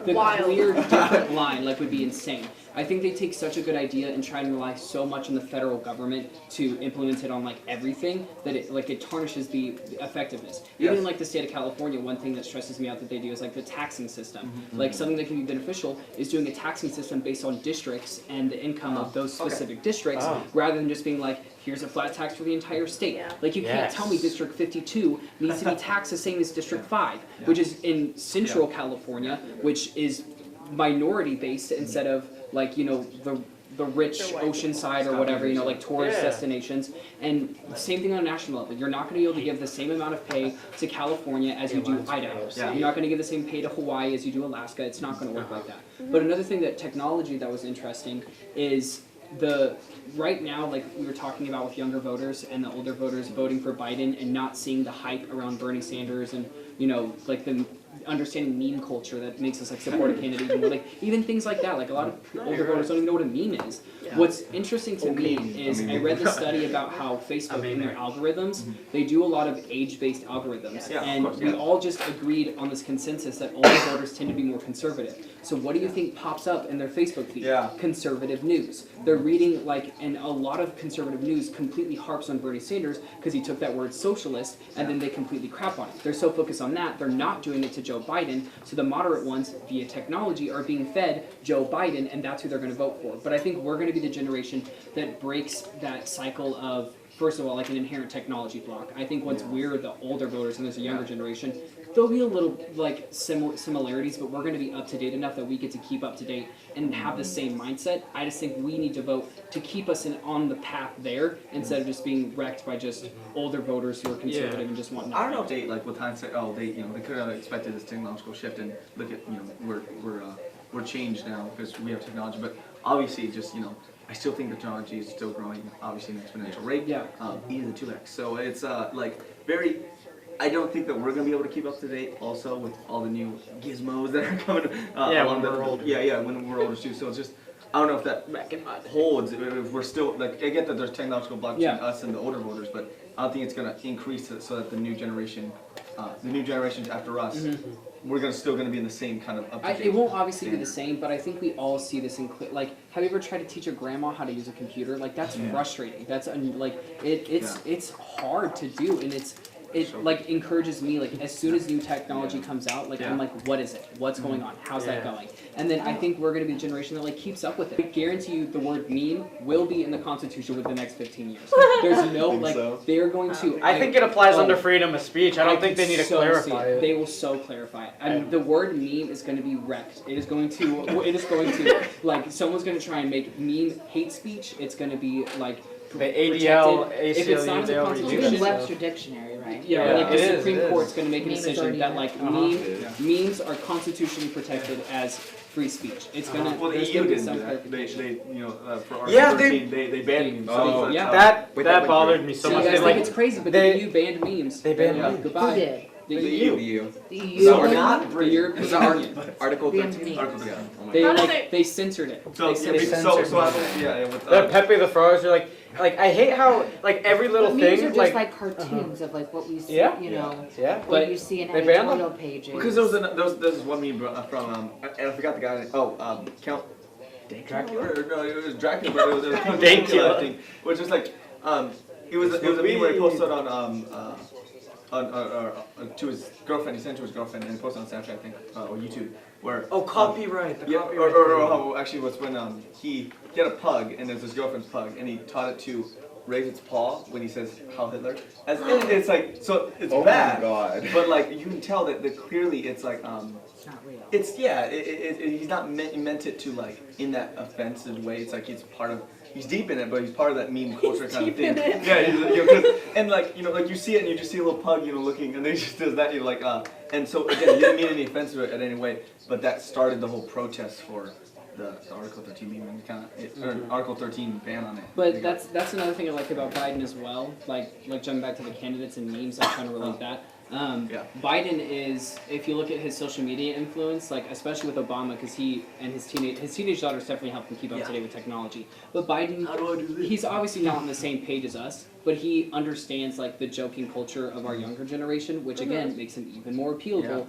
the
Wild.
clear different line like would be insane. I think they take such a good idea and try and rely so much on the federal government to implement it on like everything that it tarnishes the effectiveness. Even
Yes.
in like the state of California, one thing that stresses me out that they do is like the taxing system. Like something that can be beneficial is doing a taxing system based on districts and the income of those specific districts, rather than just being like, here's a flat tax for the entire state.
Yeah.
Like you can't tell me District 52 needs to be taxed the same as District 5, which is in Central California, which is minority based instead of like, you know, the rich
The white
Oceanside or whatever, you know, like tourist
Yeah.
destinations. And same thing on a national level. You're not gonna be able to give the same amount of pay to California as you do Idaho.
Yeah.
You're not gonna give the same pay to Hawaii as you do Alaska. It's not gonna work like that. But another thing that technology that was interesting is right now, like we were talking about with younger voters and the older voters voting for Biden and not seeing the hype around Bernie Sanders and, you know, like the understanding meme culture that makes us like support a candidate even more. Like even things like that, like a lot of older voters don't even know what a meme is.
Yeah.
What's interesting to me is I read the study about how Facebook in their algorithms, they do a lot of age-based algorithms.
Yeah, of
And
course,
we
yeah.
all just agreed on this consensus that older voters tend to be more conservative. So what do you think pops up in their Facebook feed?
Yeah.
Conservative news. They're reading like, and a lot of conservative news completely harps on Bernie Sanders because he took that word socialist and then they completely crap on it. They're so focused on that, they're not doing it to Joe Biden. So the moderate ones via technology are being fed Joe Biden and that's who they're going to vote for. But I think we're going to be the generation that breaks that cycle of, first of all, like an inherent technology block. I think once we're the older voters and there's a younger generation, there'll be a little like similarities, but we're going to be up to date enough that we get to keep up to date and have the same mindset. I just think we need to vote to keep us on the path there instead of just being wrecked by just older voters who are conservative and just want
I don't
nothing.
know if they like with hindsight. Oh, they could have expected this technological shift and look at we're changed now because we have technology. But obviously, just I still think the technology is still growing, obviously an exponential rate.
Yeah.
E to the 2x. So it's like very. I don't think that we're gonna be able to keep up to date. Also with all the new gizmos that are coming.
When we're older.
Yeah, when we're older too. So it's just. I don't know if that holds. If we're still like, I get that there's technological block between us and the older voters, but I don't think it's gonna increase it so that the new generations after us, we're still gonna be in the same kind of.
It won't obviously be the same, but I think we all see this in like. Have you ever tried to teach your grandma how to use a computer? Like that's frustrating. That's it's hard to do, and it like encourages me, like as soon as new technology comes out, like I'm like, what is it? What's going on? How's that going? And then I think we're gonna be the generation that like keeps up with it. I guarantee you the word meme will be in the Constitution within the next 15 years. There's no like they're going to
I think it applies
oh,
under freedom of speech. I don't think they need to
so
clarify
see
it.
They will so clarify it. I mean, the word meme is going to be wrecked. It is going to like someone's going to try and make meme hate speech. It's going to be like
The ADL,
protected. If it's not in the
ACLU,
It's
Constitution,
in Webster Dictionary, right?
yeah,
Yeah,
like the
it is,
Supreme
it is.
Court's going to make a
Meme is
decision
already
that
in
like
there.
memes are constitutionally protected as free speech. It's gonna
Well, the
there's
EU
gonna be
didn't
some
do that.
clarification.
They for Article
Yeah, they-
13, they banned memes.
Oh, yeah.
That
Wait,
that
that
bothered me so
So
much.
you guys
They,
think
like,
it's crazy, but
they-
the EU banned memes.
they banned
Yeah,
memes.
Goodbye.
Who did?
The
The
EU.
EU.
The
So
EU.
we're
not
the European
Is that
Union.
Article
The
13?
Article 13.
Oh my
They
How do
like they censored it.
So,
They
yeah,
censored
so,
it.
so, yeah, with,
the Pepe the Frog, are like I hate how like every little
But memes
thing
are just like cartoons of like what we see,
Yeah.
you know,
yeah.
what
But
you see in
they banned them?
editorial pages.
because there was one meme from and I forgot the guy. Count Dracula. Or, no, it was Dracula, but it was Count Dracula, I think, which was like it was a meme where he posted on to his girlfriend. He sent it to his girlfriend and posted on Snapchat, I think, or YouTube, where
Oh, copyright. The
yeah,
copyright.
or actually was when he had a pug and it was his girlfriend's pug and he taught it to raise its paw when he says Heil Hitler. As it's like so it's
Oh my
bad,
God.
but like you can tell that clearly it's like
It's not real.
it's he's not meant it to like in that offensive way. It's like it's part of. He's deep in it, but he's part of that meme culture kind of thing. Yeah, and like like you see it and you just see a little pug, looking, and then he just does that. You're like, and so again, you didn't mean any offense to it in any way, but that started the whole protest for the Article 13 meme and kind of Article 13 ban on it.
But that's another thing I like about Biden as well. Like jumping back to the candidates and memes, I'm trying to relate that.
Yeah.
Biden is, if you look at his social media influence, like especially with Obama, because he and his teenage daughters definitely helped him keep up to date with technology. But Biden,
How do I do this?
he's obviously not on the same page as us, but he understands like the joking culture of our younger generation, which again makes him even more appealable.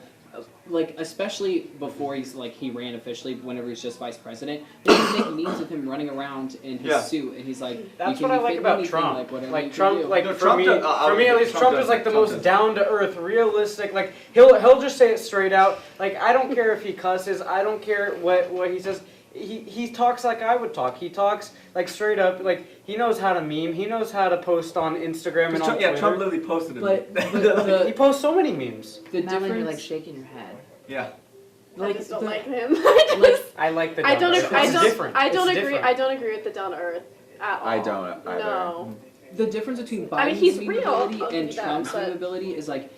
Like especially before he ran officially, whenever he's just vice president, they make memes of him running around in his
Yeah.
suit, and he's like,
That's
you
what
can
I like
fit
about
anything,
Trump.
like whatever you
Like
can
Trump,
do.
like
No,
for
Trump
me,
does-
for me at least, Trump is like the most down to earth, realistic. Like he'll just say it straight out. Like I don't care if he cusses. I don't care what he says. He talks like I would talk. He talks like straight up. Like he knows how to meme. He knows how to post on Instagram and on
Trump,
Twitter.
Trump literally posted it.
But
He posts so many memes.
the
Madeline, you're
difference,
like shaking your head.
yeah.
I just don't
the-
like him. I
like,
just
I like the.
I don't
down to
ag-
earth.
I
It's
don't
different.
I don't
It's
agree
different.
I don't agree with the down to earth at all.
I don't either.
No.
the difference between
I mean,
Biden's
he's
meme
real, I'll
ability
give
and
you that,
Trump's
but-
meme ability is like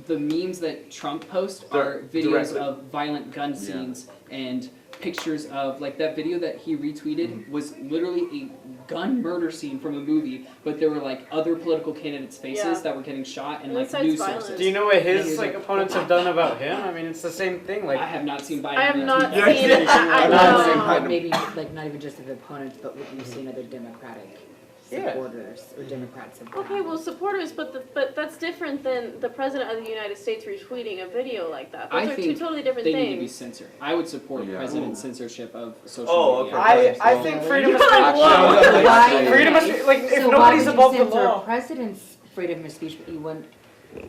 the memes that Trump posts
They're
are videos
directly-
of violent gun scenes and pictures of like that video that he retweeted was literally a gun murder scene from a movie, but there were like other political candidates' faces
Yeah.
that were getting shot and
And
like
incites
news
violence.
sources.
Do you know what
And
his
he's
like
like,
opponents have done about him? I mean, it's the same thing. Like
I have not seen Biden.
I have not
Yeah.
seen it. I
Not seen
know.
Biden.
Maybe like not even just of opponents, but what you see in other Democratic
Yeah.
supporters or Democrats have done.
Okay, well, supporters, but that's different than the president of the United States retweeting a video like that. Those
I
are two
think
totally different
They need to be
things.
censored. I would support
Yeah.
president censorship of social
Oh,
media.
okay.
I think freedom of speech.
Actually,
Why-
Freedom of speech. Like if
So why
nobody's
would
above
you
the
censor
law.
a president's freedom of speech, but you wouldn't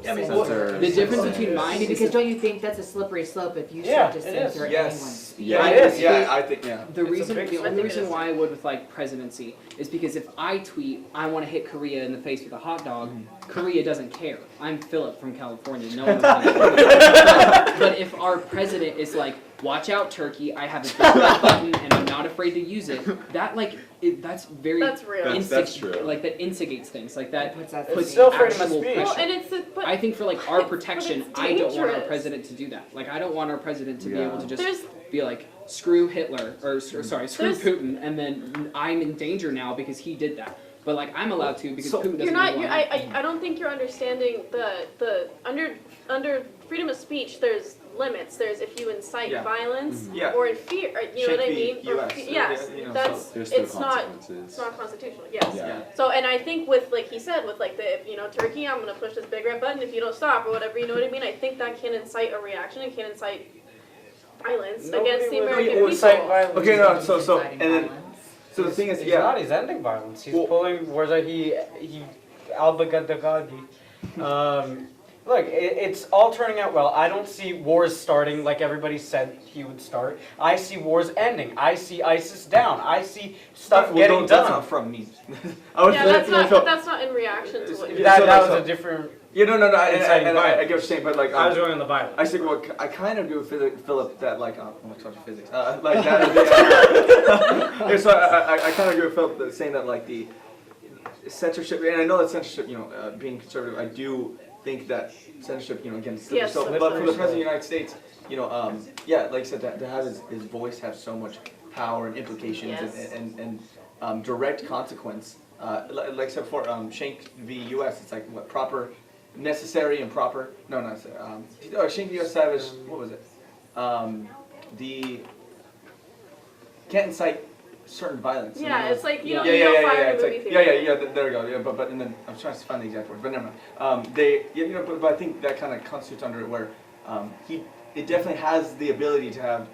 I mean,
censor?
The difference between mine is
Because don't you think that's a slippery slope if you
Yeah,
start to
it is.
censor
Yes.
anyone's speech?
Yeah.
It is.
Yeah, I think yeah.
The
It's a
reason,
big
the
swing.
only
I think it
reason
is.
why I would with like presidency is because if I tweet, I want to hit Korea in the face with a hot dog, Korea doesn't care. I'm Philip from California. No one's gonna But if our president is like, watch out, Turkey, I have a big red button and I'm not afraid to use it, that like, that's very
That's real.
That's true.
Like that instigates things. Like that
Puts us
puts
It's still freedom of
actual
speech.
pressure.
Well, and it's a, but
I think for like our
But
protection,
it's
I don't want our
dangerous.
president to do that. Like I don't want our president to be
Yeah.
able to just
there's
be like, screw Hitler, or sorry, screw
There's-
Putin, and then I'm in danger now because he did that. But like I'm allowed to because
So-
Putin doesn't
you're not.
really
You're,
want it.
I don't think you're understanding the under freedom of speech. There's limits. There's if you incite
Yeah.
violence
Yeah.
or in fear. Or, you know what I
Should
mean?
be
Or
US,
yes,
you know,
that's
There's still
it's not.
consequences.
It's not constitutional. Yes.
Yeah.
So, and I think with, like he said, with like the, Turkey, I'm gonna push this big red button if you don't stop or whatever, you know what I mean? I think that can incite a reaction, it can incite violence against the American people.
incite violence.
Okay, no, so
Inciting
and then
violence.
so the thing is,
He's
yeah.
not. He's ending violence. He's
Well-
pulling. Where's that? He al-Baghdadi. Look, it's all turning out well. I don't see wars starting like everybody said he would start. I see wars ending. I see ISIS down. I see stuff
Well,
getting
that's
done.
not from me. I was
Yeah, that's not. But that's not in reaction to what you're
That,
So,
that
like,
was
so-
a different.
Yeah, no, I get
Inciting
what
violence.
you're saying, but like,
I was going on the violence.
I think well, I kind of agree with Philip that like, I'm not talking physics, like that. Yeah, so I kind of agree with Philip that saying that like the censorship, and I know that censorship, being conservative, I do think that censorship, again, slippery
Yes,
slope.
slippery
But for the
slope.
president of the United States, yeah, like I said, to have his voice have so much power and implications
Yes.
and direct consequence. Like I said before, Schenck v. U.S. It's like what proper, necessary and proper. No, not necessary. Schenck v. U.S. Savage. What was it? The can't incite certain violence.
Yeah, it's like you don't,
Yeah,
you
yeah,
don't
yeah,
fire
yeah.
in
It's
a
like,
movie
yeah,
theater.
yeah. There we go. Yeah, but and then I'm trying to find the exact words, but never mind. They, but I think that kind of constitutes under it where it definitely has the ability to have,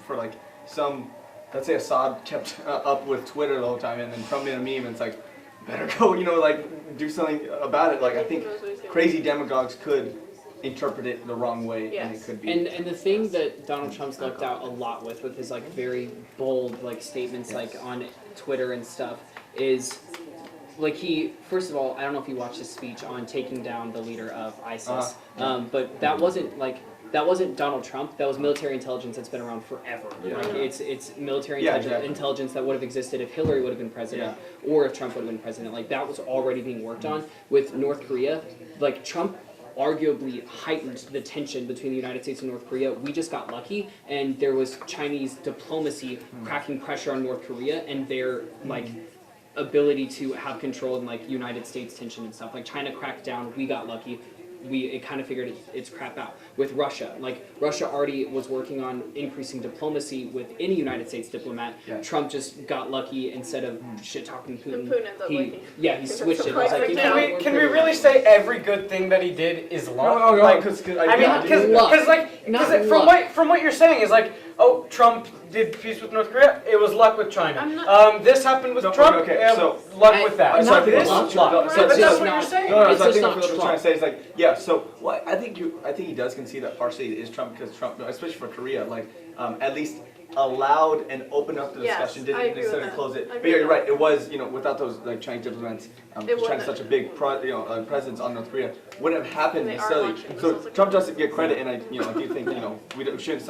for like some, let's say Assad kept up with Twitter the whole time, and then Trump made a meme, and it's like, better go, like do something about it. Like I think
knows what he's doing.
crazy demagogues could interpret it the wrong way, and it
Yes.
could be.
And the thing that Donald Trump's lucked out a lot with his like very bold like statements like on Twitter and stuff is like he first of all, I don't know if you watched his speech on taking down the leader of ISIS, but that wasn't Donald Trump. That was military intelligence that's been around forever.
Yeah.
Like it's military
Yeah,
intelligence,
exactly.
intelligence that would have existed if Hillary would have been president or if Trump would have been president. Like that was already being worked on with North Korea. Like Trump arguably heightened the tension between the United States and North Korea. We just got lucky, and there was Chinese diplomacy cracking pressure on North Korea and their like ability to have control in like United States tension and stuff. Like China cracked down, we got lucky. It kind of figured its crap out. With Russia, like Russia already was working on increasing diplomacy with any United States diplomat.
Yeah.
Trump just got lucky instead of shit talking Putin.
And Putin ended up liking.
he switched it. I was like, you know
Can
what,
we
we're
can we
pretty
really
lucky.
say every good thing that he did is luck?
No,
Like,
because
I mean,
Not
because
luck. Not luck.
from what you're saying is like, oh, Trump did peace with North Korea. It was luck with China.
I'm
This happened with
No,
Trump.
okay, so-
luck with that.
So I think
This
that's
is luck.
luck.
But
So
that's
it's
what
not-
you're saying.
No,
It's
so I
just
think
not
what I'm trying
Trump.
to say is like, yeah. So well, I think he does concede that partially it is Trump because Trump, especially for Korea, like at least allowed and opened up the
Yes,
discussion,
I
didn't
agree with
necessarily
that.
close it.
I
But
agree
yeah, you're
with
right. It was without those like Chinese diplomats, China's
wouldn't-
such a big presence on North Korea wouldn't have happened
They are
necessarily.
launching
So
missiles
Trump doesn't get credit, and I do think we shouldn't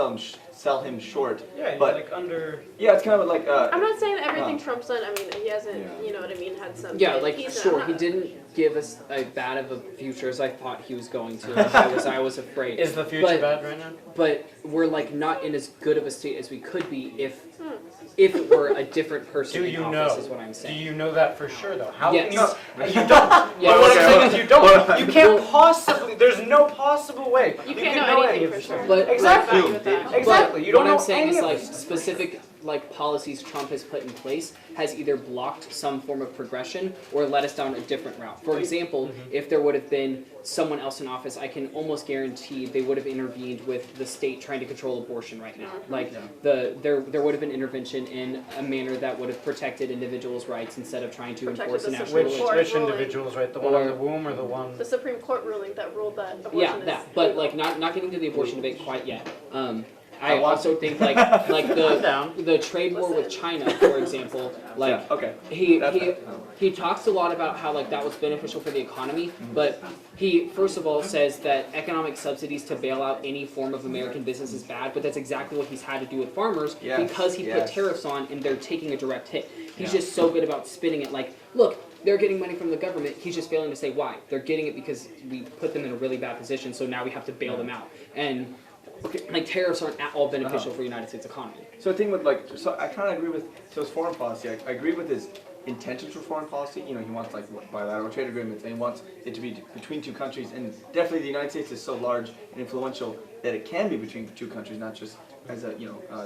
sell him short.
Yeah,
But
like under.
yeah, it's kind of like
I'm not saying that everything
Huh.
Trump's done. I mean, he hasn't.
Yeah.
You know what I mean? Had some.
Yeah,
good
like
pieces.
sure,
I'm
he
not-
didn't give us as bad of a future as I thought he was going to. Like, I was afraid.
Is the future
But-
bad right now?
But we're like not in as good of a state as we could be if it were a different person
Do
in
you
office.
know?
Is what I'm
Do
saying.
you know that for sure though? How
Yes.
can you don't?
Yeah,
What
okay,
I'm saying is you don't. You can't
Well-
possibly. There's no possible way.
You
can
can't know
any
anything
of
for
this
sure.
stuff.
But-
Exactly.
I agree with that.
Exactly.
But
You don't
what
know
I'm saying
any
is
of
like
this stuff.
specific like policies Trump has put in place has either blocked some form of progression or led us down a different route. For example, if there would have been someone else in office, I can almost guarantee they would have intervened with the state trying to control abortion right now. Like there would have been intervention in a manner that would have protected individuals' rights instead of trying to
Protected
enforce a
the
national
Supreme
Which
religion.
Court
which
ruling.
individuals, right? The one
Or-
in the womb or the one?
The Supreme Court ruling that ruled that abortion
Yeah,
is
that. But
legal.
like not getting to the abortion debate quite yet.
I
I
want
also think like
I'm down.
the trade war with China, for example, like
yeah, okay.
he
That's
he
fair.
he talks a lot about how like that was beneficial for the economy, but he first of all says that economic subsidies to bail out any form of American business is bad, but that's exactly what he's had to do with farmers
Yes,
because he put
yes.
tariffs on and they're taking a direct hit. He's
Yeah.
just so good about spinning it like, look, they're getting money from the government. He's just failing to say why. They're getting it because we put them in a really bad position, so now we have to bail them out. And like tariffs aren't at all beneficial for the United States economy.
So the thing with like, so I kind of agree with his foreign policy. I agree with his intentions for foreign policy. He wants like bilateral trade agreements, and he wants it to be between two countries. And definitely, the United States is so large and influential that it can be between two countries, not just as a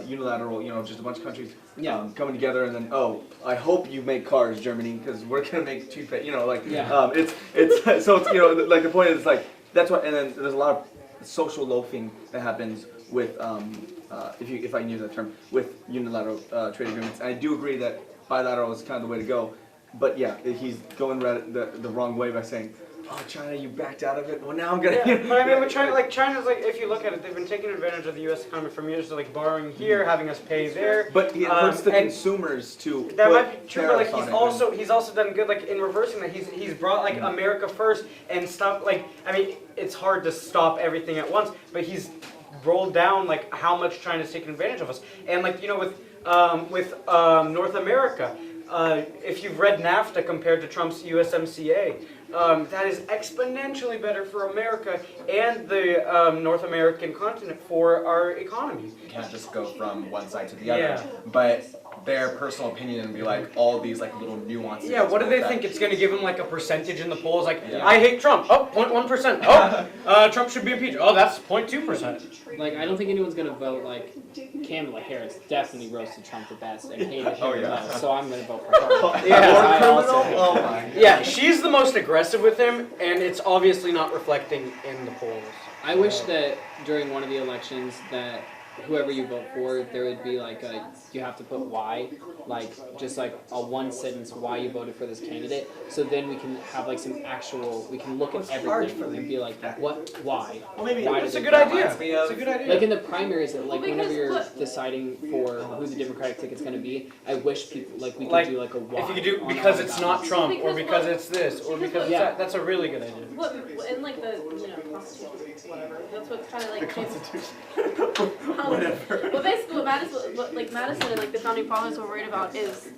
unilateral, just a bunch of countries
Yeah.
coming together. And then, oh, I hope you make cars, Germany, because we're gonna make toothpaste.
Yeah.
It's so it's like the point is like that's what. And then there's a lot of social loafing that happens with if I can use that term with unilateral trade agreements. And I do agree that bilateral is kind of the way to go, but yeah, he's going the wrong way by saying, oh China, you backed out of it. Well, now I'm gonna.
Yeah, but I mean, with China, like China's like, if you look at it, they've been taking advantage of the U.S. economy from years, so like borrowing here, having us pay there.
But it hurts the
and
consumers too.
that might be true, but like he's also done good, like in reversing that. He's brought like America first and stopped like, I mean, it's hard to stop everything at once, but he's rolled down like how much China's taken advantage of us, and like with North America. If you've read NAFTA compared to Trump's USMCA, that is exponentially better for America and the North American continent for our economy.
You can't just go from one side to the
Yeah.
other. But their personal opinion and be like all these like little nuances.
Yeah, what do they
that-
think it's going to give them like a percentage in the polls? Like,
Yeah.
I hate Trump. Oh, 0.1%. Oh, Trump should be impeached. Oh, that's 0.2%.
Like, I don't think anyone's gonna vote like Kamala Harris definitely roasted Trump the best and hated him
Oh,
the
yeah.
most, so I'm gonna vote for her.
Yeah.
I also hate
Oh
her.
my.
Yeah, she's the most aggressive with him, and it's obviously not reflecting in the polls.
I wish that during one of the elections that whoever you vote for, there would be like you have to put why, like just like a one sentence why you voted for this candidate. So then we can have like some actual, we can look at everything and be like, what, why?
Well, maybe
Why
It's
did
a
they
good
vote?
idea.
Reminds me of-
It's a good idea.
Like in the primaries, like
Well,
whenever
because
you're
look-
deciding for who the Democratic ticket's gonna be, I wish people like we could
Like,
do like a why.
If you could do
on
because
all
it's
the
not
ballots.
Trump, or
Because
because
what-
it's this, or because it's
Yeah.
that, that's a really good idea.
What in like the Constitution, whatever. That's what kind of like
The Constitution. Whatever.
But basically, what Madison and like the founding fathers were worried about is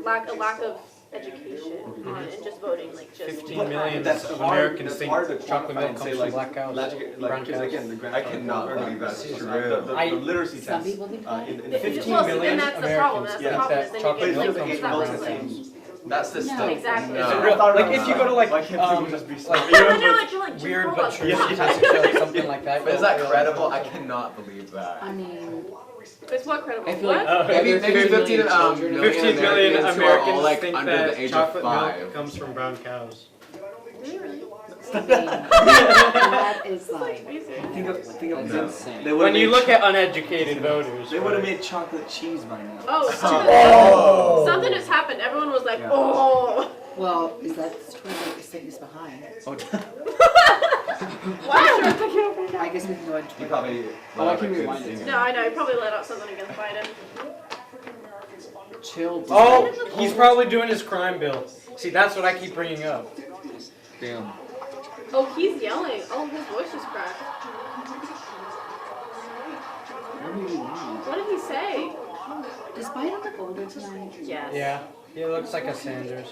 lack of education on and just voting, like just
15 million
That's
of
hard-
Americans
that's
think
hard to
chocolate
quantify
milk
and
comes
say,
from
like,
black cows, brown
because
cows.
again, the grand
I cannot believe that's
the,
true.
the literacy
Some
test.
people think
in
that.
the
15
well,
million
and that's the problem. That's
Americans
the
think
problem.
that
Is then
chocolate
you get
milk
like
comes
that
from
was
brown
like.
cows.
That's the
No,
stuff.
exactly.
Is it
No.
real?
thought
Like
about
if you
that.
go to like
Why can't people just be
like
You're
weird
like
but
Jim
true
Crow.
tests or like something like that.
But is that credible? I cannot believe that.
I mean,
It's what credible?
I feel
What?
like
Maybe
are there
15
children in
15 million
Americans who are all,
Americans
like,
think
under
that
the age of
chocolate milk
5.
comes from brown cows.
I mean, that is like,
Think of
That's
them.
insane.
They would've
When you
made
look at uneducated voters,
they would have
right?
made chocolate cheese by now.
Oh, something just happened. Everyone was like,
Yeah.
oh.
well, is that toward the sickness behind?
Oh,
Wow.
I guess we can go into.
You probably.
Oh, I can rewind it.
No, I know. I probably let out something against Biden.
Chill.
Oh, he's probably doing his crime bill. See, that's what I keep bringing up.
damn.
Oh, he's yelling. Oh, his voice is cracked. What did he say?
Does Biden look older tonight?
Yes.
Yeah, he looks like a Sanders.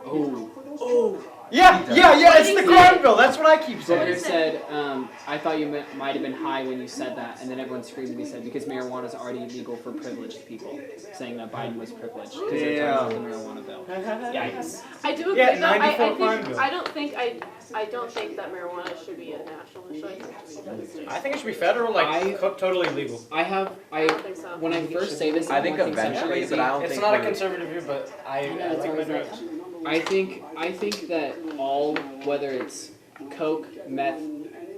Oh.
Yeah, it's
did
the
he
crime
say?
bill. That's what I keep
Senator
saying.
did he say?
said, I thought you might have been high when you said that, and then everyone screamed and he said, because marijuana is already illegal for privileged people, saying that Biden was privileged because they're talking about the marijuana bill. Yikes.
I do agree.
Yeah,
though. I
94 crime
think
bill.
Oh,
I don't think that marijuana should be a national issue. I think it should be devastating.
I think it should be federal, like totally legal.
I
don't think so.
when I first say this,
I think
everyone thinks I'm
eventually,
crazy.
but I don't
It's
think
not a
we're-
conservative view, but I
know,
like
it's
my
always like,
drugs.
I think that all, whether it's coke, meth,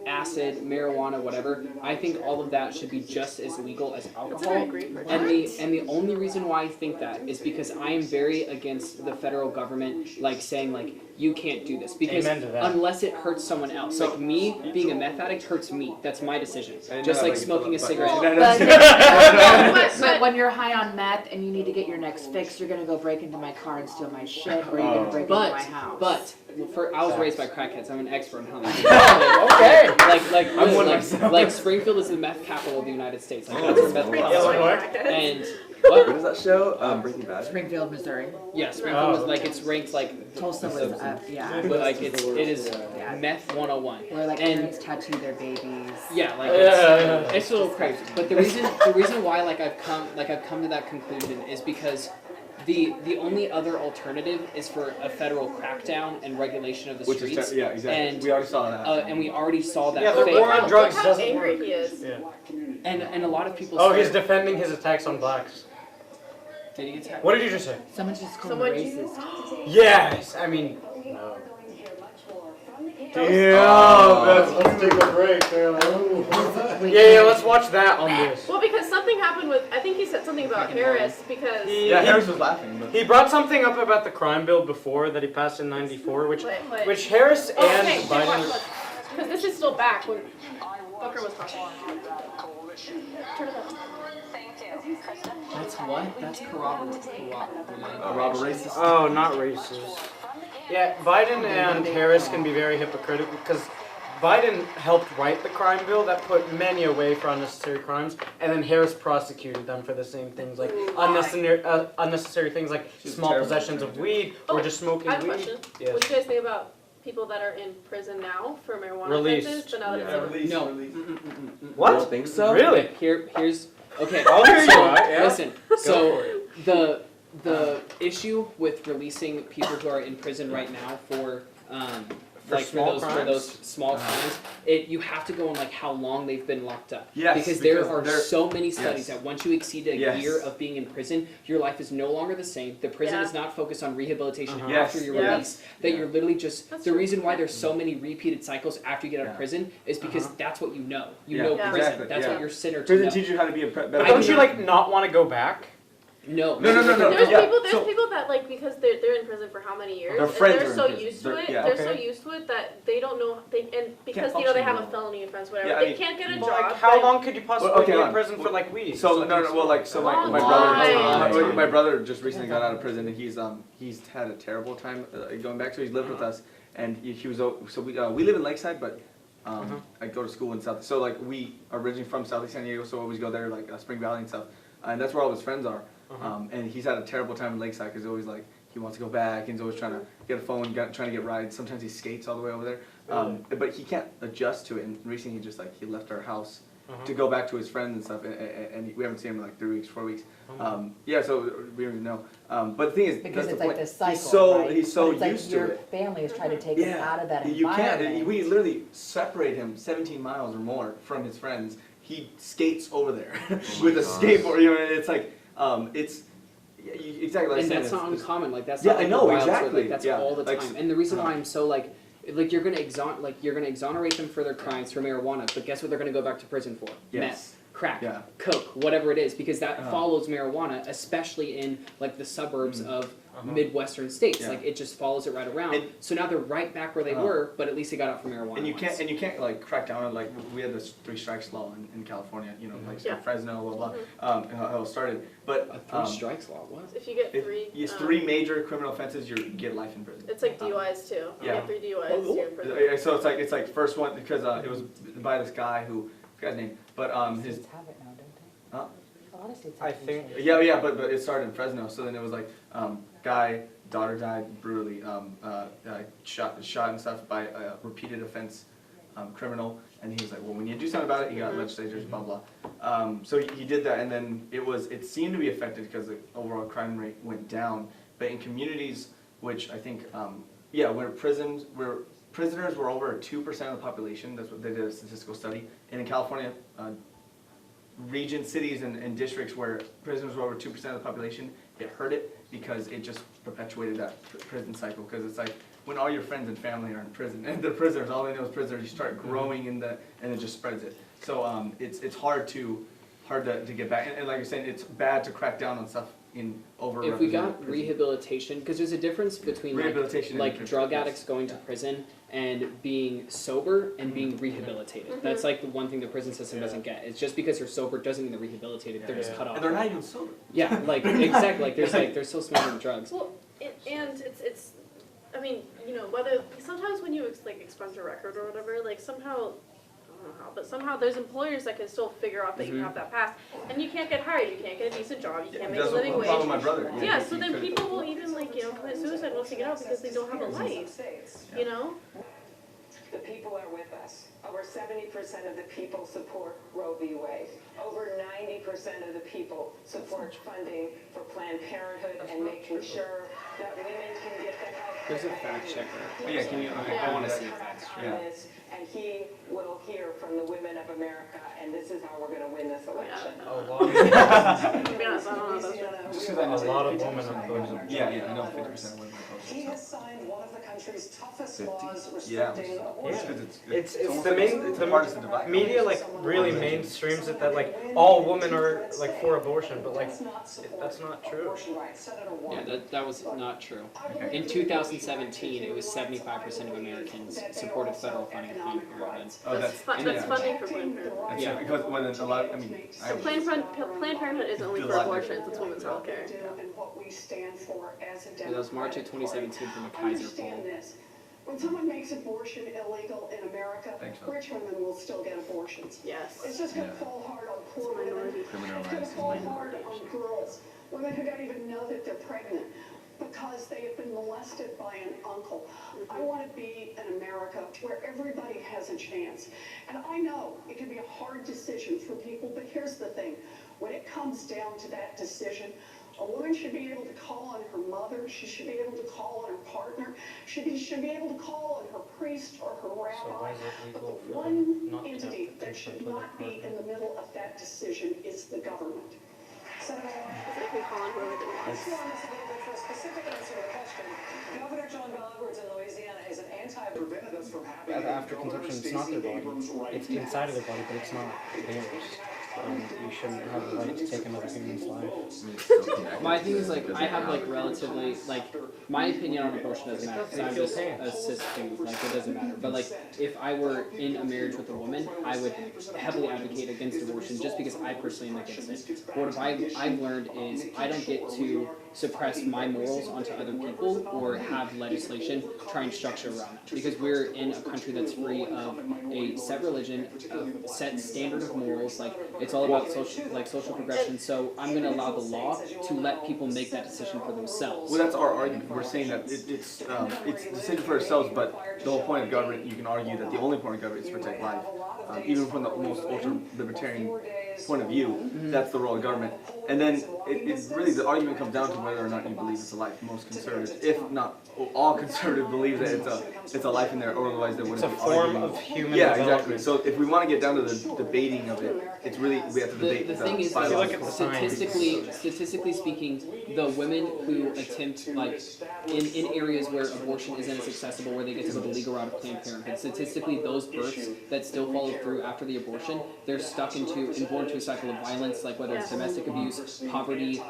acid, marijuana, whatever, I think all of that should be just as legal as
It's a
alcohol.
very Greek word.
And the only reason why I think that is because I am very against the federal government like saying like you can't do this because
Amen to that.
unless it hurts someone else. Like me being a meth addict hurts me. That's my decision.
I
Just
know,
like
like,
smoking a
but-
cigarette.
But when you're high on meth and you need to get your next fix, you're gonna go break into my car and steal my shit, or you're gonna break into my house.
But I was raised by crackheads. I'm an expert on how they do
Okay.
Like
one
like
myself.
Springfield is the meth capital of the United States. Like that's the meth
Illinois.
capital. And
What
what?
is that show? Breaking Bad.
Springfield, Missouri.
Yeah, Springfield was
Oh,
like
okay.
it's ranked like
Tulsa was yeah.
but like it is
Yeah.
meth 101.
Where like
And-
parents tattoo their babies.
Yeah, like
Yeah.
it's a little crazy. But the reason why I've come to that conclusion is because the only other alternative is for a federal crackdown and regulation of the
Which
streets.
is yeah, exactly.
And
we already saw that.
and we already saw that
Yeah, the
fake.
war on drugs
Look how
doesn't
angry
work.
he is.
Yeah.
And a lot of people
Oh,
say,
he's defending his attacks on blacks.
did he attack?
What did you just say?
Someone just called
Someone
me racist.
Yes, I mean, no. Let's
take a break.
Yeah, let's watch that on this.
Well, because something happened with, I think he said something about Harris because.
Yeah, Harris was laughing. But.
He brought something up about the crime bill before that he passed in '94, which Harris
Oh,
and
okay,
Biden.
because this is still back when Booker was talking. Turn it up.
That's what? That's corroborating.
Racist.
Oh, not racist. Yeah, Biden and Harris can be very hypocritical because Biden helped write the crime bill that put many away for unnecessary crimes, and then Harris prosecuted them for the same things, like unnecessary things like small
terrible.
possessions of weed or just smoking
I have a
weed.
question.
Yes.
What do you guys think about people that are in prison now for marijuana
Released.
offenses, but now that it's over?
No.
What?
I don't think so.
Really?
Here's okay.
I'll hear you
So,
out, yeah.
listen.
Go
So
for
the issue with releasing people who are in prison right now for
small
for
crimes?
those small crimes, you have to go on like how long they've been locked up.
Yes,
because there
because
are
they're-
so many studies
yes.
that once you exceed a
Yes.
year of being in prison, your life is no longer the same. The prison
Yeah.
is not focused on rehabilitation
Uh-huh.
after
Yes.
you're
Yeah.
released. That
Yeah.
you're literally just
That's
the
true.
reason why there's so many repeated cycles after you get out of
Yeah.
prison is because
Uh-huh.
that's what you know. You
Yeah.
know
Yeah.
prison.
Exactly,
That's
yeah.
what you're centered to
Prison
know.
teaches you how to be a better.
But don't you like not want to go back?
No.
No.
There's
Yeah,
people. There's
so-
people that like because they're in prison for how many years?
Their
and
friends
they're
are in
so
prison.
used to
They're-
it.
yeah.
They're so
Okay.
used to it that they don't know. And because
Can't
they have a
function
felony offense, whatever.
Yeah, I
they
mean,
can't get a
Well,
job.
like, how
but-
long could you possibly
Well, okay,
be in
hold on.
prison for like weed?
So no, well, like so my
Long
brother,
time.
my brother just recently got out of prison and he's had a terrible time going back. So he's lived with us and he was so we live in Lakeside, but I go to school in South. So like we are originally from Southeast San Diego, so we always go there like Spring Valley and stuff, and that's where all his friends are. And he's had a terrible time in Lakeside because always like he wants to go back and he's always trying to get a phone, trying to get rides. Sometimes he skates all the way over there, but he can't adjust to it. And recently he just like he left our house to go back to his friends and stuff, and we haven't seen him in like 3 weeks, 4 weeks. Yeah, so we don't even know. But the thing is,
Because
that's
it's
the
like
point.
this cycle,
He's so
right?
he's so
But it's
used
like
to
your
it.
family is trying to take him out of that
you can't.
environment.
We literally separate him 17 miles or more from his friends. He skates over there with a skateboard. You know, it's like it's exactly like
And
saying
that's not
it's-
uncommon. Like that's
Yeah,
not like
I know,
the wild sort,
exactly,
Like, that's
yeah.
all the
Like,
time. And the reason why I'm so like you're gonna exonerate them for their crimes for marijuana, but guess what they're gonna go back to prison for?
Yes.
Meth, crack,
Yeah.
coke, whatever it is, because that
Uh-huh.
follows marijuana, especially in like the suburbs of Midwestern states.
Yeah.
Like it just follows it right around.
And-
So now they're right back where they
Uh-huh.
were, but at least they got out for marijuana.
And you
once.
can't like crack down on like we had this 3 strikes law in California. You know, like
Yeah.
Fresno, blah blah. How it started, but
A 3 strikes law. What?
If you get
If
three,
it's 3 major criminal offenses, you get life in prison.
It's like DUIs too. You
Yeah.
get 3 DUIs, you're in prison.
So it's like first one because it was by this guy who I forgot his name, but his
States have it now, don't they?
Huh?
A lot of states
I
have
think-
insurance.
yeah, but it started in Fresno. So then it was like guy, daughter died brutally, shot and stuff by a repeated offense criminal, and he was like, well, we need to do something about it. He got legislators, blah blah. So he did that, and then it seemed to be affected because the overall crime rate went down. But in communities which I think where prisoners were over 2% of the population, that's what they did a statistical study, and in California. Region, cities, and districts where prisoners were over 2% of the population, it hurt it because it just perpetuated that prison cycle. Because it's like when all your friends and family are in prison and they're prisoners, all they know is prisoners. You start growing and it just spreads it. So it's hard to get back. And like you're saying, it's bad to crack down on stuff in over.
If we got rehabilitation, because there's a difference between
Rehabilitation and
like
prison,
drug
yes.
addicts going to prison and being sober and being rehabilitated. That's like the one thing the prison system doesn't get. It's just because you're sober doesn't mean they're rehabilitated. They're just cut off.
And they're not even sober.
Yeah, like exactly. Like they're still smoking drugs.
Well, and it's, I mean, you know, whether sometimes when you expunge a record or whatever, like somehow, I don't know how, but somehow there's employers that can still figure out that you have that past, and you can't get hired, you can't get a decent job, you can't make a
That's
living
the
wage.
problem with my brother.
Yeah, so
he
then
couldn't.
people will even like, you know, commit suicide once they get out because they don't have a life, you know?
The people are with us. Over 70% of the people support Roe v. Wade. Over 90% of the people support funding for Planned Parenthood and making sure that women can get the health care.
There's a fact checker.
Oh, yeah, can you?
I want to see if that's true.
Yeah.
And he will hear from the women of America, and this is how we're gonna win this election.
A lot of,
Louisiana,
Just
we
'cause I know
a lot of
that
women
50%
oppose
women-
it.
Yeah, I know 50% of women oppose
He
it.
has signed one of the country's toughest
50?
laws
Yeah.
restricting
It's
abortion.
'cause
it's
almost
the
like
main
it's
the
a partisan divide.
media like really mainstreams it that like all women are like for abortion, but like
Does not support
that's not true.
abortion rights. Senator
Yeah,
Warren.
that was not true.
Okay.
In 2017, it was 75% of Americans supported federal funding of Planned Parenthood.
Oh, that's
That's
yeah.
funding for Planned Parenthood.
That's
Yeah.
because when it's a lot. I mean, I
Planned Parenthood isn't only for abortions, it's women's health care.
And what we stand for as a
That was March of 2017 from a Kaiser poll.
Understand this. When someone makes abortion illegal in America,
Thanks, Phil.
rich women will still get abortions.
Yes.
It's just gonna
Yeah.
fall hard on poor women. It's gonna
Criminalized
fall hard
minority.
on girls, women who don't even know that they're pregnant because they have been molested by an uncle. I want to be an America where everybody has a chance. And I know it can be a hard decision for people, but here's the thing. When it comes down to that decision, a woman should be able to call on her mother, she should be able to call on her partner, she should be able to call on her priest or her
So why
rabbi.
is it
But
legal
the
for
one
them not to
entity
have
that should not be in the middle of that decision is the government. Senator Warren.
They can call on whoever they want.
Let's go on this a little bit for a specific answer to the question. Governor John Bel Edwards in Louisiana is an
prevented us from having
after conception, it's not their body. It's inside of their body, but it's not theirs. You shouldn't have the right to take another human's life.
My thing is like I have like relatively like my opinion on abortion doesn't matter because I'm just a cis dude, like it doesn't matter. But like if I were in a marriage with a woman, I would heavily advocate against abortion just because I personally am against it. What I've learned is I don't get to suppress my morals onto other people or have legislation try and structure around that because we're in a country that's free of a set religion, a set standard of morals. Like it's all about social progression. So I'm going to allow the law to let people make that decision for themselves.
Well, that's our argument. We're saying that it's a decision for ourselves, but the whole point of government, you can argue that the only point of government is to protect life. Even from the most ultra-libertarian point of view, that's the role of government. And then it really, the argument comes down to whether or not you believe it's a life. Most conservatives, if not all conservatives, believe that it's a life in there, or otherwise they wouldn't
It's a
be
form
arguing.
of human
Yeah,
development.
exactly. So if we want to get down to the debating of it, it's really, we have to debate
The thing is,
biological.
look at the science.
statistically speaking, the women who attempt, like, in areas where abortion isn't as accessible, where they get to go the legal route of Planned Parenthood, statistically, those births that still follow through after the abortion, they're stuck into and born to a cycle of violence, like whether it's domestic abuse, poverty,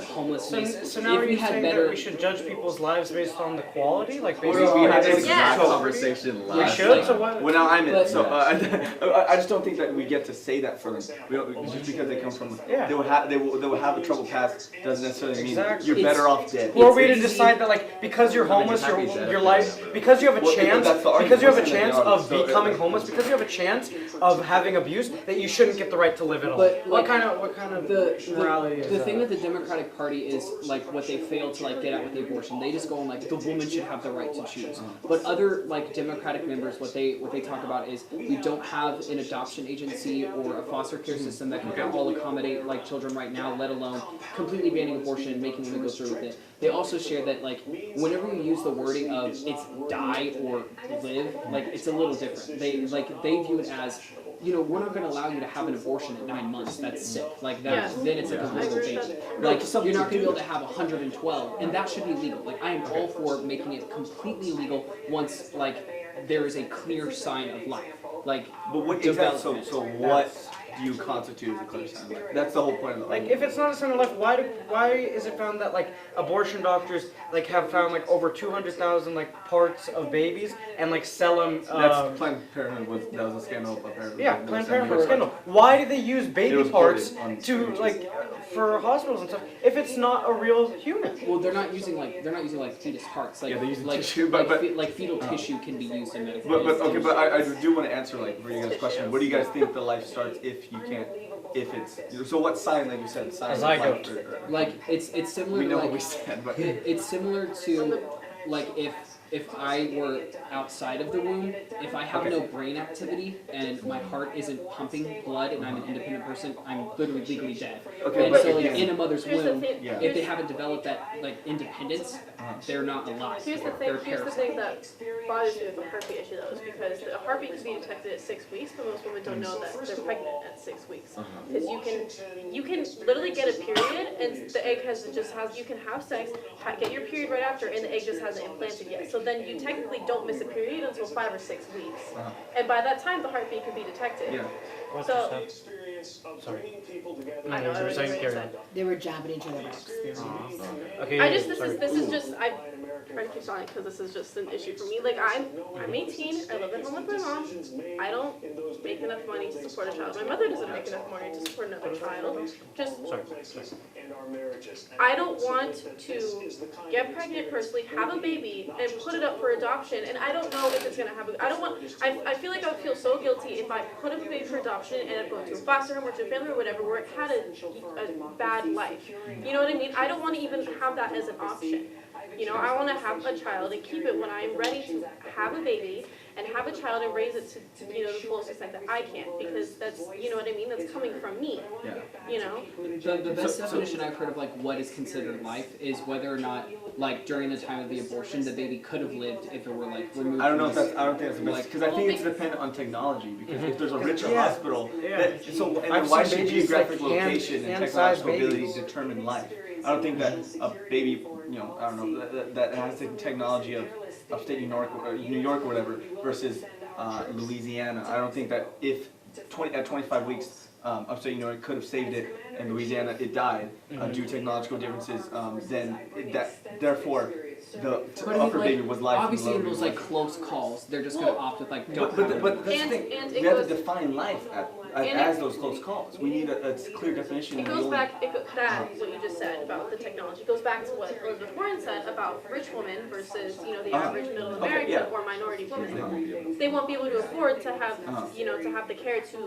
homelessness.
So now
If
are
we
you
had
saying
better,
that we should judge people's lives based on the quality? Like based
We
on
had this
Yeah.
exact conversation
We
We
last
should?
time.
So what?
Well, now I'm in.
But-
So I just don't think that we get to say that for them. We don't, just because they come from,
Yeah.
they will have a troubled past doesn't necessarily mean
Exactly.
you're
It's-
better off dead.
Who are we to
It's easy-
decide that like because you're homeless,
happy dead
your
if
life
they're-
because you have a
Well,
chance
that's the argument.
because you have a
We're saying
chance
they are.
of
So,
becoming homeless because you have a chance of having abuse that you shouldn't get the right to live at all.
But, like,
what kind of
the
morality is
the
that?
thing with the Democratic Party is like what they fail to like get at with the abortion. They just go on like the woman should have the right to choose. But other like Democratic members, what they talk about is we don't have an adoption agency or a foster care system that can all accommodate like children right now, let alone completely banning abortion and making women go through with it. They also share that like whenever you use the wording of it's die or live, like it's a little different. They view it as we're not going to allow you to have an abortion at 9 months. That's sick. Like that,
Yeah.
then it's a completely
I agree
baby.
with
Like you're not going to be able to have 112, and that should be legal. Like I am all for making it completely legal once like there is a clear sign of life. Like
But what exactly? So what do you constitute as a clear sign of life? That's the whole point of the
Like
argument.
if it's not a sign of life, why is it found that like abortion doctors like have found like over 200,000 like parts of babies and like sell them?
That's Planned Parenthood that was a scandal apparently.
Yeah, Planned Parenthood scandal. Why do they use
It
baby
was
parts
quoted on
to
speeches.
like for hospitals and stuff if it's not a real human?
well, they're not using like fetus parts. Like
Yeah, they're using
like,
tissue, but-
like fetal tissue can be used in medical.
But okay,
use.
but I do want to answer like for you guys' question. What do you guys think the life starts if you can't? If it's so, what sign? Like you said, sign of life.
Zygote.
Like it's similar.
We
to,
know
like,
what we said, but
it's similar to like if if I were outside of the womb, if I have no brain activity and my heart isn't pumping blood and I'm an independent person, I'm literally legally dead.
Okay,
And
but
so like
again-
in a mother's
Here's the
womb,
thing.
Yeah.
if they haven't developed that like independence, they're not alive.
Here's the
They're
thing. Here's the thing that bothers me with the heartbeat issue, though, is because a heartbeat can be detected at 6 weeks, but most women don't know that they're pregnant at 6 weeks. Because you can literally get a period, and the egg you can have sex, get your period right after, and the egg just hasn't implanted yet. So then you technically don't miss a period until 5 or 6 weeks, and by that time the heartbeat can be detected.
Yeah.
So
Sorry.
I know. I was
saying,
ready to
carry
say.
on.
They were jumping into their experience.
Okay.
I just
sorry.
this is just I try to keep silent because this is just an issue for me. Like I'm 18. I live at home with my mom. I don't make enough money to support a child. My mother doesn't make enough money to support another child. Just
Sorry.
I don't want to get pregnant personally, have a baby, and put it up for adoption. And I don't know if it's gonna have. I don't want. I feel like I would feel so guilty if I put up a baby for adoption and I'm going to a foster home or to a family or whatever where it had a bad life. You know what I mean? I don't want to even have that as an option. You know, I want to have a child and keep it when I'm ready to have a baby and have a child and raise it to the fullest extent that I can, because that's, you know what I mean, that's coming from me,
Yeah.
you know?
The best definition I've heard of like what is considered life is whether or not like during the time of the abortion the baby could have lived if it were like removed.
I don't know
from
if
the
that's. I don't think that's the best because I think it's dependent on technology. Because if there's a richer
Yeah.
hospital,
Yeah.
that, so and
I've
then why
seen
should
babies,
geographic
like,
location and
hand-sized
technological ability
babies.
determine life? I don't think that a baby, I don't know, that has the technology of upstate New York or whatever versus Louisiana. I don't think that if at 25 weeks. Upstate New York could have saved it, and Louisiana it died due to technological differences. Then therefore the
But I mean,
upper
like,
baby was life.
obviously in
and the
those
lower
like
was
close calls, they're just gonna
Well,
opt with like
life.
don't.
But that's
And-
the thing.
and it
We have
goes-
to define life
And
as
it-
those close calls. We need a clear definition.
It
and
goes
we
back, what you just said about the technology goes back to what Elizabeth Warren said about rich women versus, the average middle
Okay,
American
yeah.
or minority woman. They won't be able to afford to have, to have the care to,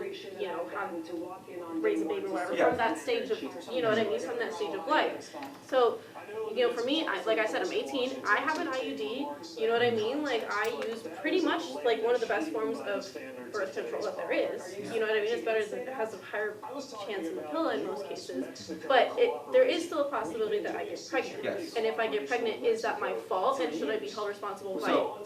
raise a baby or whatever
Yeah.
from that stage of, you know what I mean, from that stage of life. So, for me, like I said, I'm 18, I have an IUD, you know what I mean? Like, I use pretty much, like, one of the best forms of birth control that there is. You know what I mean? It's better than, it has a higher chance than the pill in most cases. But there is still a possibility that I get pregnant.
Yes.
And if I get pregnant, is that my fault? And should I be held responsible by
So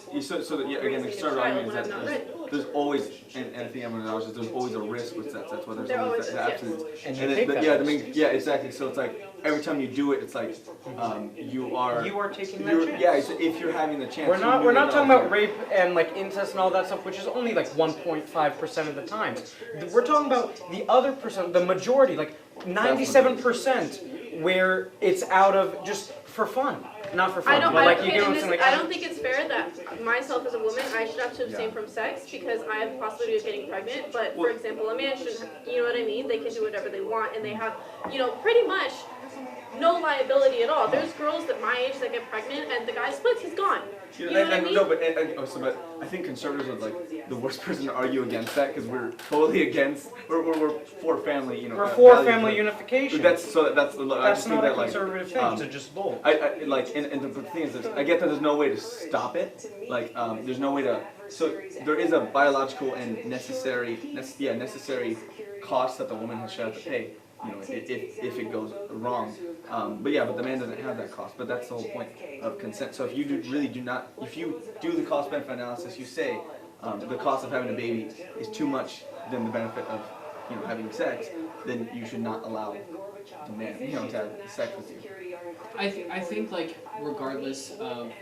that, yeah, again, the
raising a
start
child
argument is
when I'm
that
not ready?
there's always, and I think everyone acknowledges, there's always a risk with sex. That's why there's
There
always
always
the
is, yes.
abstinence.
And you
then
take that
yeah,
risk.
yeah, exactly. So it's like every time you do it, it's like you are
taking that
you're,
chance.
yeah. If you're having the chance,
We're
you
not
really
talking
know.
about rape and like incest and all that stuff, which is only like 1.5% of the time. We're talking about the other percent, the majority, like 97%, where it's out of just for fun, not for fun. But like you get what I'm saying, like,
I don't think it's fair that myself as a woman, I should have to abstain from sex because I have the possibility of getting pregnant. But for example, a man shouldn't, you know what I mean? They can do whatever they want and they have, pretty much no liability at all. There's girls that my age that get pregnant and the guy splits, he's gone. You know what I mean?
No, but I think conservatives are like the worst person to argue against that because we're totally against. We're for family,
we're for
values,
family
but
unification.
That's I just
That's
think
not a
that like
conservative thing to just bolt.
I like and the thing is this, I get that there's no way to stop it. Like there's no way to. So there is a biological and necessary cost that the woman should have to pay. If it goes wrong. But the man doesn't have that cost. But that's the whole point of consent. So if you if you do the cost benefit analysis, you say the cost of having a baby is too much than the benefit of having sex, then you should not allow the man to have sex with you.
I think like regardless of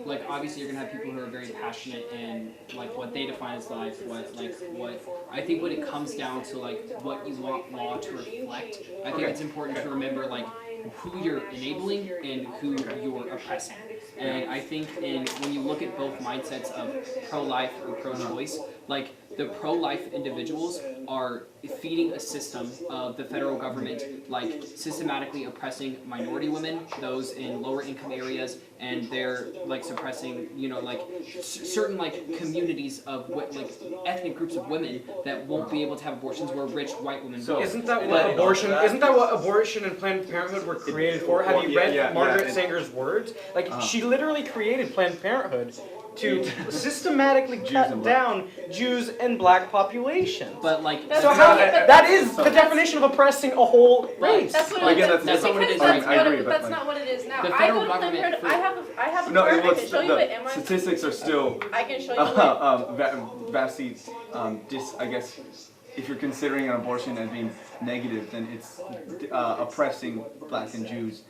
like obviously you're gonna have people who are very passionate in like what they define as life, what I think when it comes down to like what you want law to reflect, I think it's important to remember like who you're enabling and who you're oppressing. And I think when you look at both mindsets of pro-life or pro-choice, like the pro-life individuals are feeding a system of the federal government like systematically oppressing minority women, those in lower income areas, and they're like suppressing, like certain like communities of like ethnic groups of women that won't be able to have abortions where rich white women will.
Isn't that what abortion? Isn't that what abortion and Planned Parenthood were created for? Have you read Margaret Sanger's words? Like she literally created Planned Parenthood to systematically cut down Jews and black populations.
But like,
So how that is the definition of oppressing a whole race.
That's what
Again,
it is.
that's
not what it is.
That's
I
what
agree,
it-
but
that's
like-
not what it is now.
The
I
federal
go to Planned
government
Parenthood. I have a
No,
card.
it
I
was
can show you it.
the statistics are still
I can show you it.
vastly I guess if you're considering an abortion as being negative, then it's oppressing black and Jews.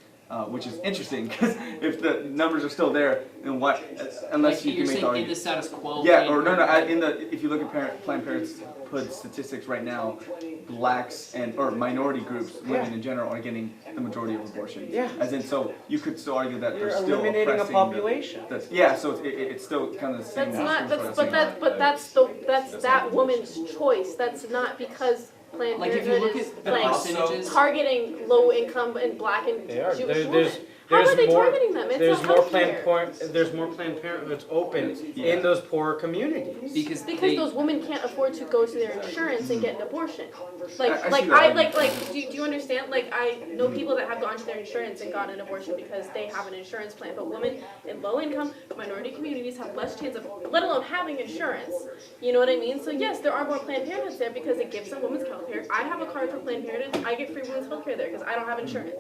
Which is interesting because if the numbers are still there, then what? Unless
like
you
you're
can make
saying
the
in
argument.
the status quo.
Yeah,
Planned
or no,
Parenthood-
if you look at Planned Parenthood statistics right now, blacks or minority groups, women in general, are getting the majority of abortions.
Yeah.
As in, so you could still argue that
You're
they're still
eliminating a
oppressing
population.
yeah, so it's still kind of the same.
That's not.
outcomes,
That's that woman's choice. That's not because Planned
Like if you
Parenthood
look
is
at the
like
percentages.
targeting low income and black and
They are.
Jewish women.
There's
How are they
more.
targeting them? It's
There's
a
more
healthcare.
There's more Planned Parenthoods open in those poorer communities.
because
Because those women can't afford to go to their insurance and get an abortion.
I see that.
Do you understand? Like I know people that have gone to their insurance and gotten an abortion because they have an insurance plan. But women in low income minority communities have less chance of, let alone having insurance. You know what I mean? So yes, there are more Planned Parenthoods there because it gives them women's health care. I have a card for Planned Parenthood. I get free women's health care there because I don't have insurance.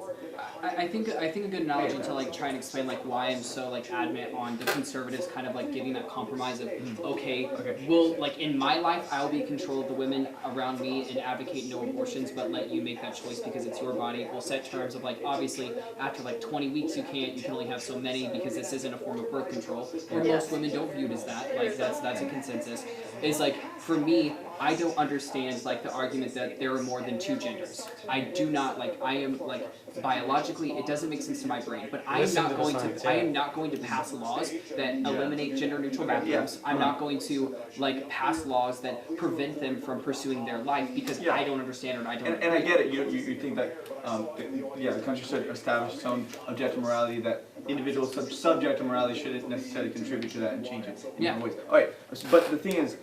I think a good analogy to like try and explain like why I'm so like adamant on the conservatives kind of like giving that compromise of okay, well like in my life I'll be in control of the women around me and advocate no abortions but let you make that choice because it's your body. We'll set terms of like obviously after like 20 weeks you can only have so many because this isn't a form of birth control. Or most women don't view it as that. Like that's a consensus. Is like for me I don't understand like the argument that there are more than two genders. I do not like I am like biologically it doesn't make sense to my brain, but I am
Listen
not
to the
going
science,
to I
yeah.
am not going to pass laws that eliminate gender neutral bathrooms. I'm not going to like pass laws that prevent them from pursuing their life because I don't understand or I don't
And I get it. You think that the country should establish its own objective morality that individual subjective morality shouldn't necessarily contribute to that and change it in different ways. All right, but the thing is.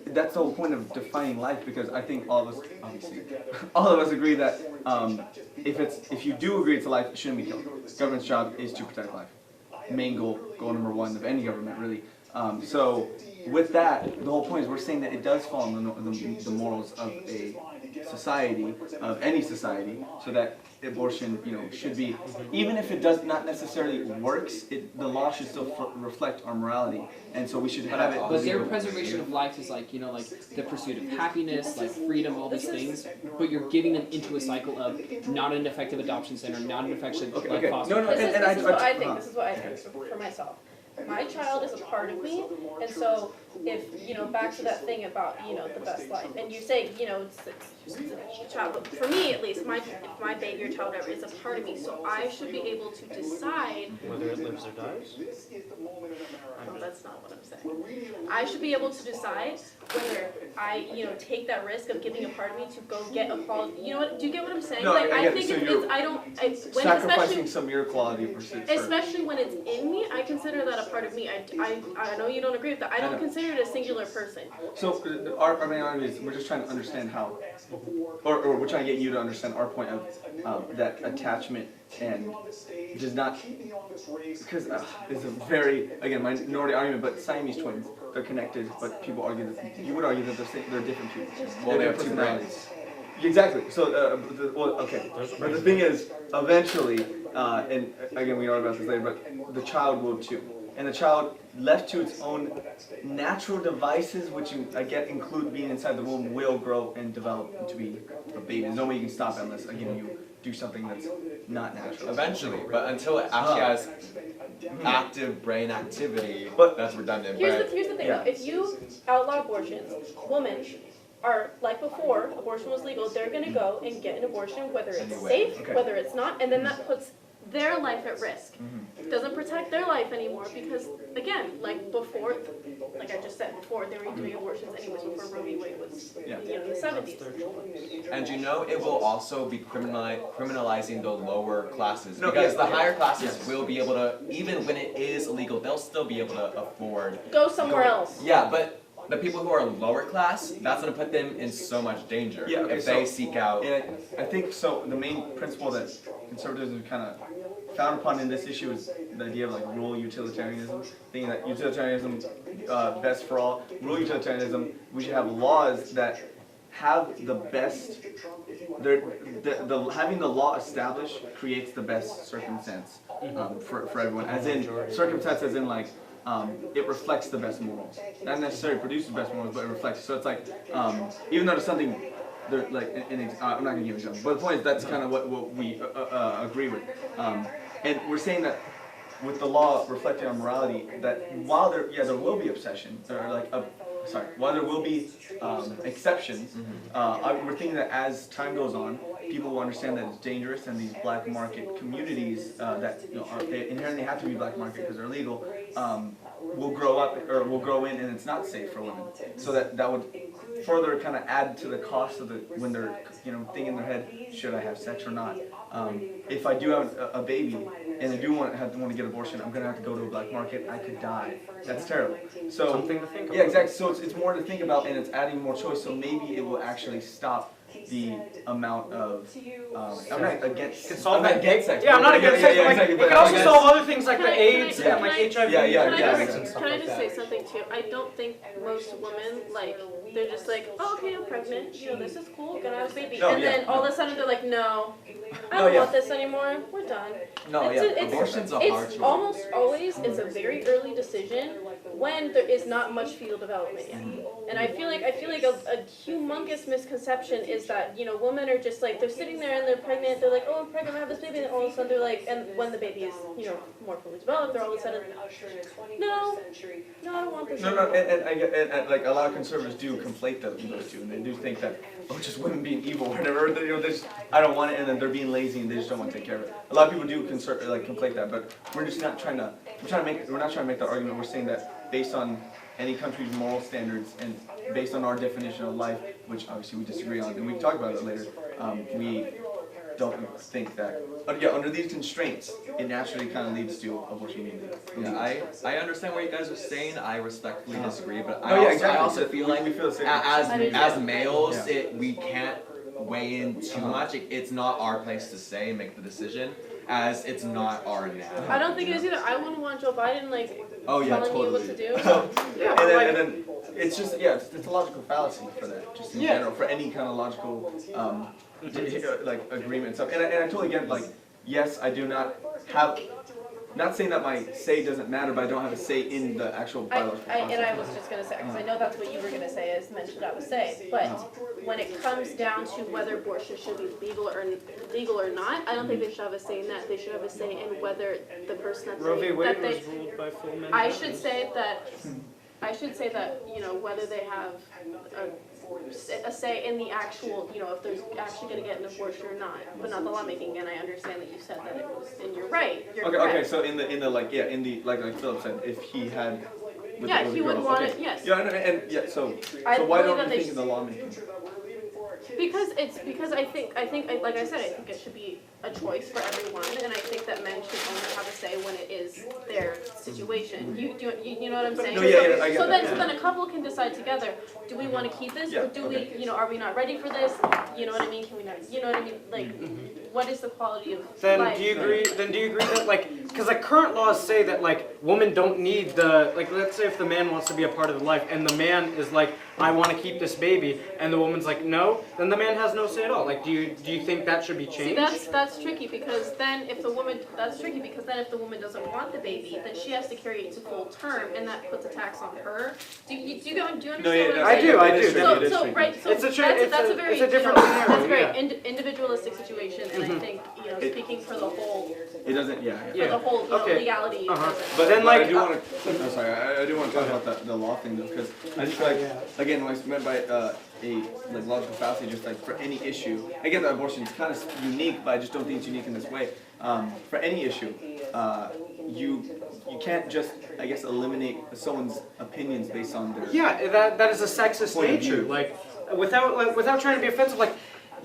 That's the whole point of defining life because I think all of us, obviously, all of us agree that if you do agree it's a life, it shouldn't be killed. Government's job is to protect life. Main goal number one of any government, really. So with that, the whole point is we're saying that it does fall in the morals of a society, of any society, so that abortion, should be, even if it does not necessarily works, the law should still reflect our morality, and so we should have it.
But their preservation of life is like, like the pursuit of happiness, like freedom, all these things, but you're getting them into a cycle of not an effective adoption center, not an effective
Okay.
foster
No,
care.
This is what I think. This is what I think for myself. My child is a part of me, and so if back to that thing about the best life, and you say it's a child, but for me at least, my baby or child ever is a part of me, so I should be able to decide
Whether it lives or dies.
No, that's not what I'm saying. I should be able to decide whether I, take that risk of giving a part of me to go get a quality. You know what? Do you get what I'm saying?
No,
Like
I
I
get it.
think
So
it's
you're
when
sacrificing
especially
some of your quality for
especially when it's in me, I consider that a part of me. I know you don't agree with that. I
know.
don't consider it a singular person.
So our main argument is we're just trying to understand how, or we're trying to get you to understand our point of that attachment and does not, because it's a very, again, minority argument, but Siamese twins, they're connected, but people argue that, you would argue that they're different people.
Well, they
They're
have two
personalities.
brains.
Exactly, so, okay, but the thing is, eventually, and again, we argue about this later, but the child will too. And the child, left to its own natural devices, which I get include being inside the womb, will grow and develop into be a baby. There's no way you can stop it unless, again, you do something that's not natural.
Eventually, but until it actually has active brain activity,
But-
that's redundant.
Here's
But
the thing
Yeah.
though. If you outlaw abortions, women are like before abortion was legal. They're gonna go and get an abortion, whether it's
Anyway.
safe,
Okay.
whether it's not, and then that puts their life at risk. It doesn't protect their life anymore because, again, like before, like I just said before, they were doing abortions anyways before Roe v. Wade was,
Yeah.
in the 70s.
And you know, it will also be criminalizing the lower classes.
No,
Because
yeah,
the higher classes
yes.
will be able to, even when it is illegal, they'll still be able to afford.
Go somewhere else.
Yeah, but the people who are lower class, that's gonna put them in so much danger
Yeah, okay,
if they
so-
seek out.
And I think so. The main principle that conservatives have kind of found upon in this issue is the idea of like rural utilitarianism, thinking that utilitarianism best for all. Rural utilitarianism, we should have laws that have the best. Having the law established creates the best circumstance for everyone. As in circumstance, as in like. It reflects the best morals. Not necessarily produces the best morals, but it reflects. So it's like, even though there's something, there, like, I'm not gonna give an example, but the point is that's kind of what we agree with. And we're saying that with the law reflecting on morality, that while there will be obsession, or like while there will be exceptions, we're thinking that as time goes on, people will understand that it's dangerous, and these black market communities that they inherently have to be black market because they're illegal, will grow up or will grow in, and it's not safe for women. So that would further kind of add to the cost of when they're thinking in their head, should I have sex or not? If I do have a baby and I do want to get abortion, I'm gonna have to go to a black market. I could die. That's terrible. So
Something to think about.
Yeah, exactly. So it's more to think about, and it's adding more choice. So maybe it will actually stop the amount of. I'm not against. I'm not against sex.
Yeah, I'm not against sex.
Yeah,
But like,
exactly,
it
but
can
I'm
also
against-
solve other things like
Can
the
I-
AIDS
can I-
and like
can I-
HIV.
Yeah, yeah,
Can I
yeah.
just, can I just say something too? I don't think most women, like, they're just like, oh, okay, I'm pregnant, this is cool, gonna have a baby.
No,
And
yeah,
then all of a sudden they're like, no, I
No,
don't
yeah.
want this anymore, we're done.
No,
It's
yeah,
a- it's-
abortion's a hard
It's
choice.
almost always, it's a very early decision when there is not much fetal development yet. And I feel like a humongous misconception is that, women are just like, they're sitting there and they're pregnant, they're like, oh, I'm pregnant, I have this baby, and all of a sudden they're like, and when the baby is, more fully developed, they're all of a sudden, no, I don't want this
No,
anymore.
and like a lot of conservatives do conflate those two, and they do think that just women being evil, or whatever. They just I don't want it, and then they're being lazy and they just don't want to take care of it. A lot of people do conflate that, but we're just not trying to. We're not trying to make that argument. We're saying that based on any country's moral standards and based on our definition of life, which obviously we disagree on, and we can talk about it later. We don't think that. Under these constraints, it naturally kind of leads to abortion being legal.
Yeah, I understand what you guys are saying. I respectfully disagree, but
No, yeah,
I
exactly.
also feel like
we feel the same.
I do
as
too.
males,
Yeah.
we can't weigh in too much. It's not our place to say and make the decision, as it's not our anatomy.
I don't think it is either. I wouldn't want Joe Biden, like,
Oh yeah,
telling you what
totally.
to do.
And then it's just it's a logical fallacy for that, just in
Yeah.
general, for any kind of logical like agreement and stuff. And I totally get like, yes, I do not have. Not saying that my say doesn't matter, but I don't have a say in the actual biological
And I
process.
was just gonna say, because I know that's what you were gonna say, is men should have a say, but when it comes down to whether abortion should be legal or not, I don't think they should have a say in that. They should have a say in whether the person
Roe v. Wade
that
was
they,
ruled by full men.
I should say that, whether they have a say in the actual, if they're actually gonna get an abortion or not, but not the lawmaking, and I understand that you said that it was, and you're right, you're
Okay,
correct.
okay. So in the like Philip said, if he had. with
Yeah,
the
he would
girls,
want
okay.
it, yes.
Yeah, and yeah. So
I
why
believe
don't
that
you
they
think in the lawmaking?
Because I think, like I said, I think it should be a choice for everyone, and I think that men should only have a say when it is their situation. You know what I'm saying?
No, yeah, yeah, I get
So
that,
then a couple can decide together, do we want to keep this,
Yeah,
or do
okay.
we, are we not ready for this? You know what I mean? Can we not, you know what I mean? Like, what is the quality of
Then
life?
do you agree? Then do you agree that because current laws say that women don't need let's say if the man wants to be a part of the life and the man is like, I want to keep this baby, and the woman's like, no, then the man has no say at all. Like, do you think that should be changed?
See, that's tricky because then if the woman doesn't want the baby, then she has to carry it to full term, and that puts a tax on her. Do you understand
No, yeah,
what I'm
no,
I
saying?
do, I
it is
do.
tricky, it is
So
tricky.
right, so
It's a
that's a very
it's a different
that's
scenario,
very
yeah.
individualistic situation, and I think
It-
speaking for the whole
It doesn't. Yeah.
for the whole
Okay.
legality.
Uh-huh.
doesn't-
But then,
I
like,
do want to. No, sorry, I do want to talk about the law thing though, because I just feel like again, when I meant by a logical fallacy, just like for any issue, I get that abortion is kind of unique, but I just don't think it's unique in this way. for any issue, you can't just, I guess, eliminate someone's opinions based on their.
Yeah, that is a sexist
Point of
nature.
view.
Without trying to be offensive,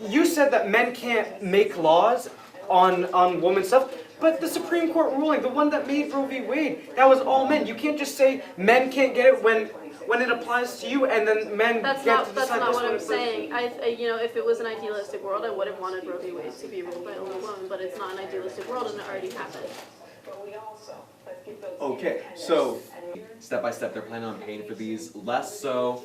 you said that men can't make laws on women's stuff, but the Supreme Court ruling, the one that made Roe v. Wade, that was all men. You can't just say men can't get it when it applies to you, and then men
That's
get
not
to
that's
decide
not
this
what
one
I'm
is-
saying. If it was an idealistic world, I would have wanted Roe v. Wade to be ruled by only women, but it's not an idealistic world, and it already happened.
Okay, so
Step by step, they're planning on paying for these, less so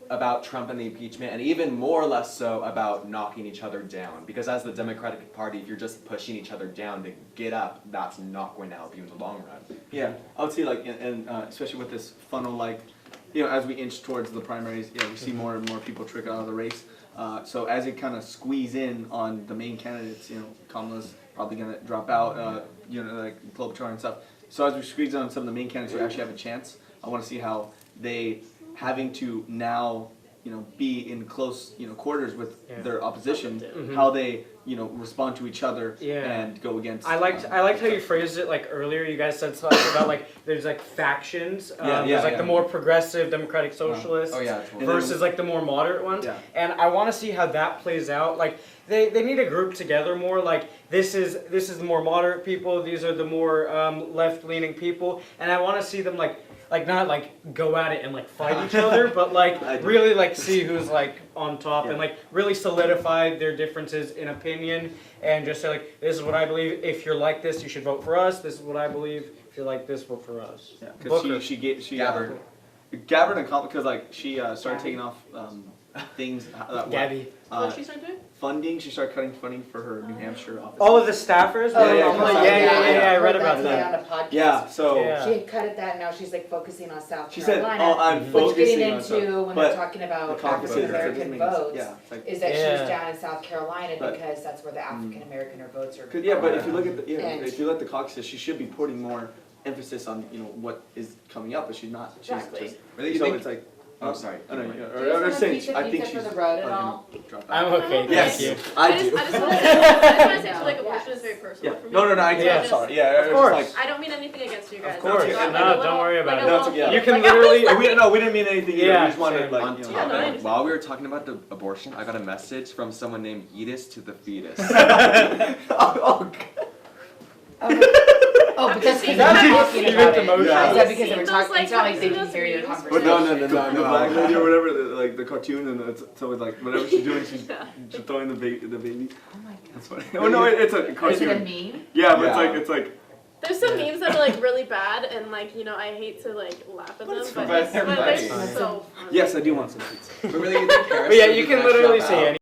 about Trump and the impeachment, and even more less so about knocking each other down. Because as the Democratic Party, if you're just pushing each other down to get up, that's not going to help you in the long run.
yeah, I would say like, and especially with this funnel, like, as we inch towards the primaries, we see more and more people trickle out of the race. So as it kind of squeeze in on the main candidates, Kamala's probably gonna drop out, like Klobuchar and stuff. So as we squeeze on some of the main candidates who actually have a chance, I want to see how they having to now, be in close, quarters with their opposition, how they, respond to each other and go against.
I liked how you phrased it earlier. You guys said something about there's factions. There's the more progressive Democratic Socialists
Oh yeah, totally.
versus the more moderate ones.
Yeah.
And I want to see how that plays out. They need to group together more. This is the more moderate people. These are the more left leaning people. And I want to see them not go at it and fight each other, but really see who's on top and really solidify their differences in opinion and just say this is what I believe. If you're like this, you should vote for us. This is what I believe. If you're like this, vote for us.
Yeah,
Booker.
because she
Gabbard.
Gabbard and Kamala, because she started taking off things.
Gabby.
What she started doing?
Funding. She started cutting funding for her New Hampshire office.
All of the staffers.
Oh, yeah,
I read about
that.
that.
On a podcast.
Yeah. So
Yeah.
She had cut at that, now she's focusing on South
she said,
Carolina.
"Oh, I'm
Which
focusing
getting
on stuff."
into when
But
they're talking
the
about
caucuses,
African
that doesn't
American
make
votes,
yeah, it's like.
is that
Yeah.
she's down in South Carolina
But-
because that's where the African American votes are.
But if you look at
And-
if you look at the caucuses, she should be putting more emphasis on what is coming up, but she's not. She's
Exactly.
just
Really, you
so
think?
it's like.
Oh, sorry.
I don't know.
Do you
I'm
just want a
saying.
piece of
I think
pizza
she's.
for the road at
probably
all?
gonna drop out.
I'm okay.
Yes,
Thank you.
I
just
do.
want to say abortion is very personal
Yeah.
for me.
No. I
Yeah.
I'm sorry. Yeah.
Of
it's
course.
Like,
I don't mean anything against you guys.
Of course.
It's just
No,
a little-
don't worry about
a
it.
little
No,
thing.
You can
Like,
literally-
we didn't mean anything either.
Yeah,
We just wanted
same.
like
On
you know.
Yeah, no, I understand.
while we were talking about the abortion, I got a message from someone named Edis to the fetus.
Oh,
Oh, because
I've
they're
seen
talking
that.
about it.
Even the
Is
motion.
that because they were
Those,
talking, it's not like they
those
can hear your
memes.
But
conversation.
no, the black lady or whatever, the cartoon, and it's always like whatever she's doing, she's throwing the baby.
Oh my God.
That's funny. Oh no, it's a
Is it a
cartoon.
meme?
Yeah, but
Yeah.
it's like.
There's some memes that are really bad and I hate to laugh at them,
it's
but
fine.
they're
Everybody.
so funny.
Yes, I do want some pizza.
But really, you think Harris
But yeah,
should
you
be
can
the next
literally
drop
say
out?
anything.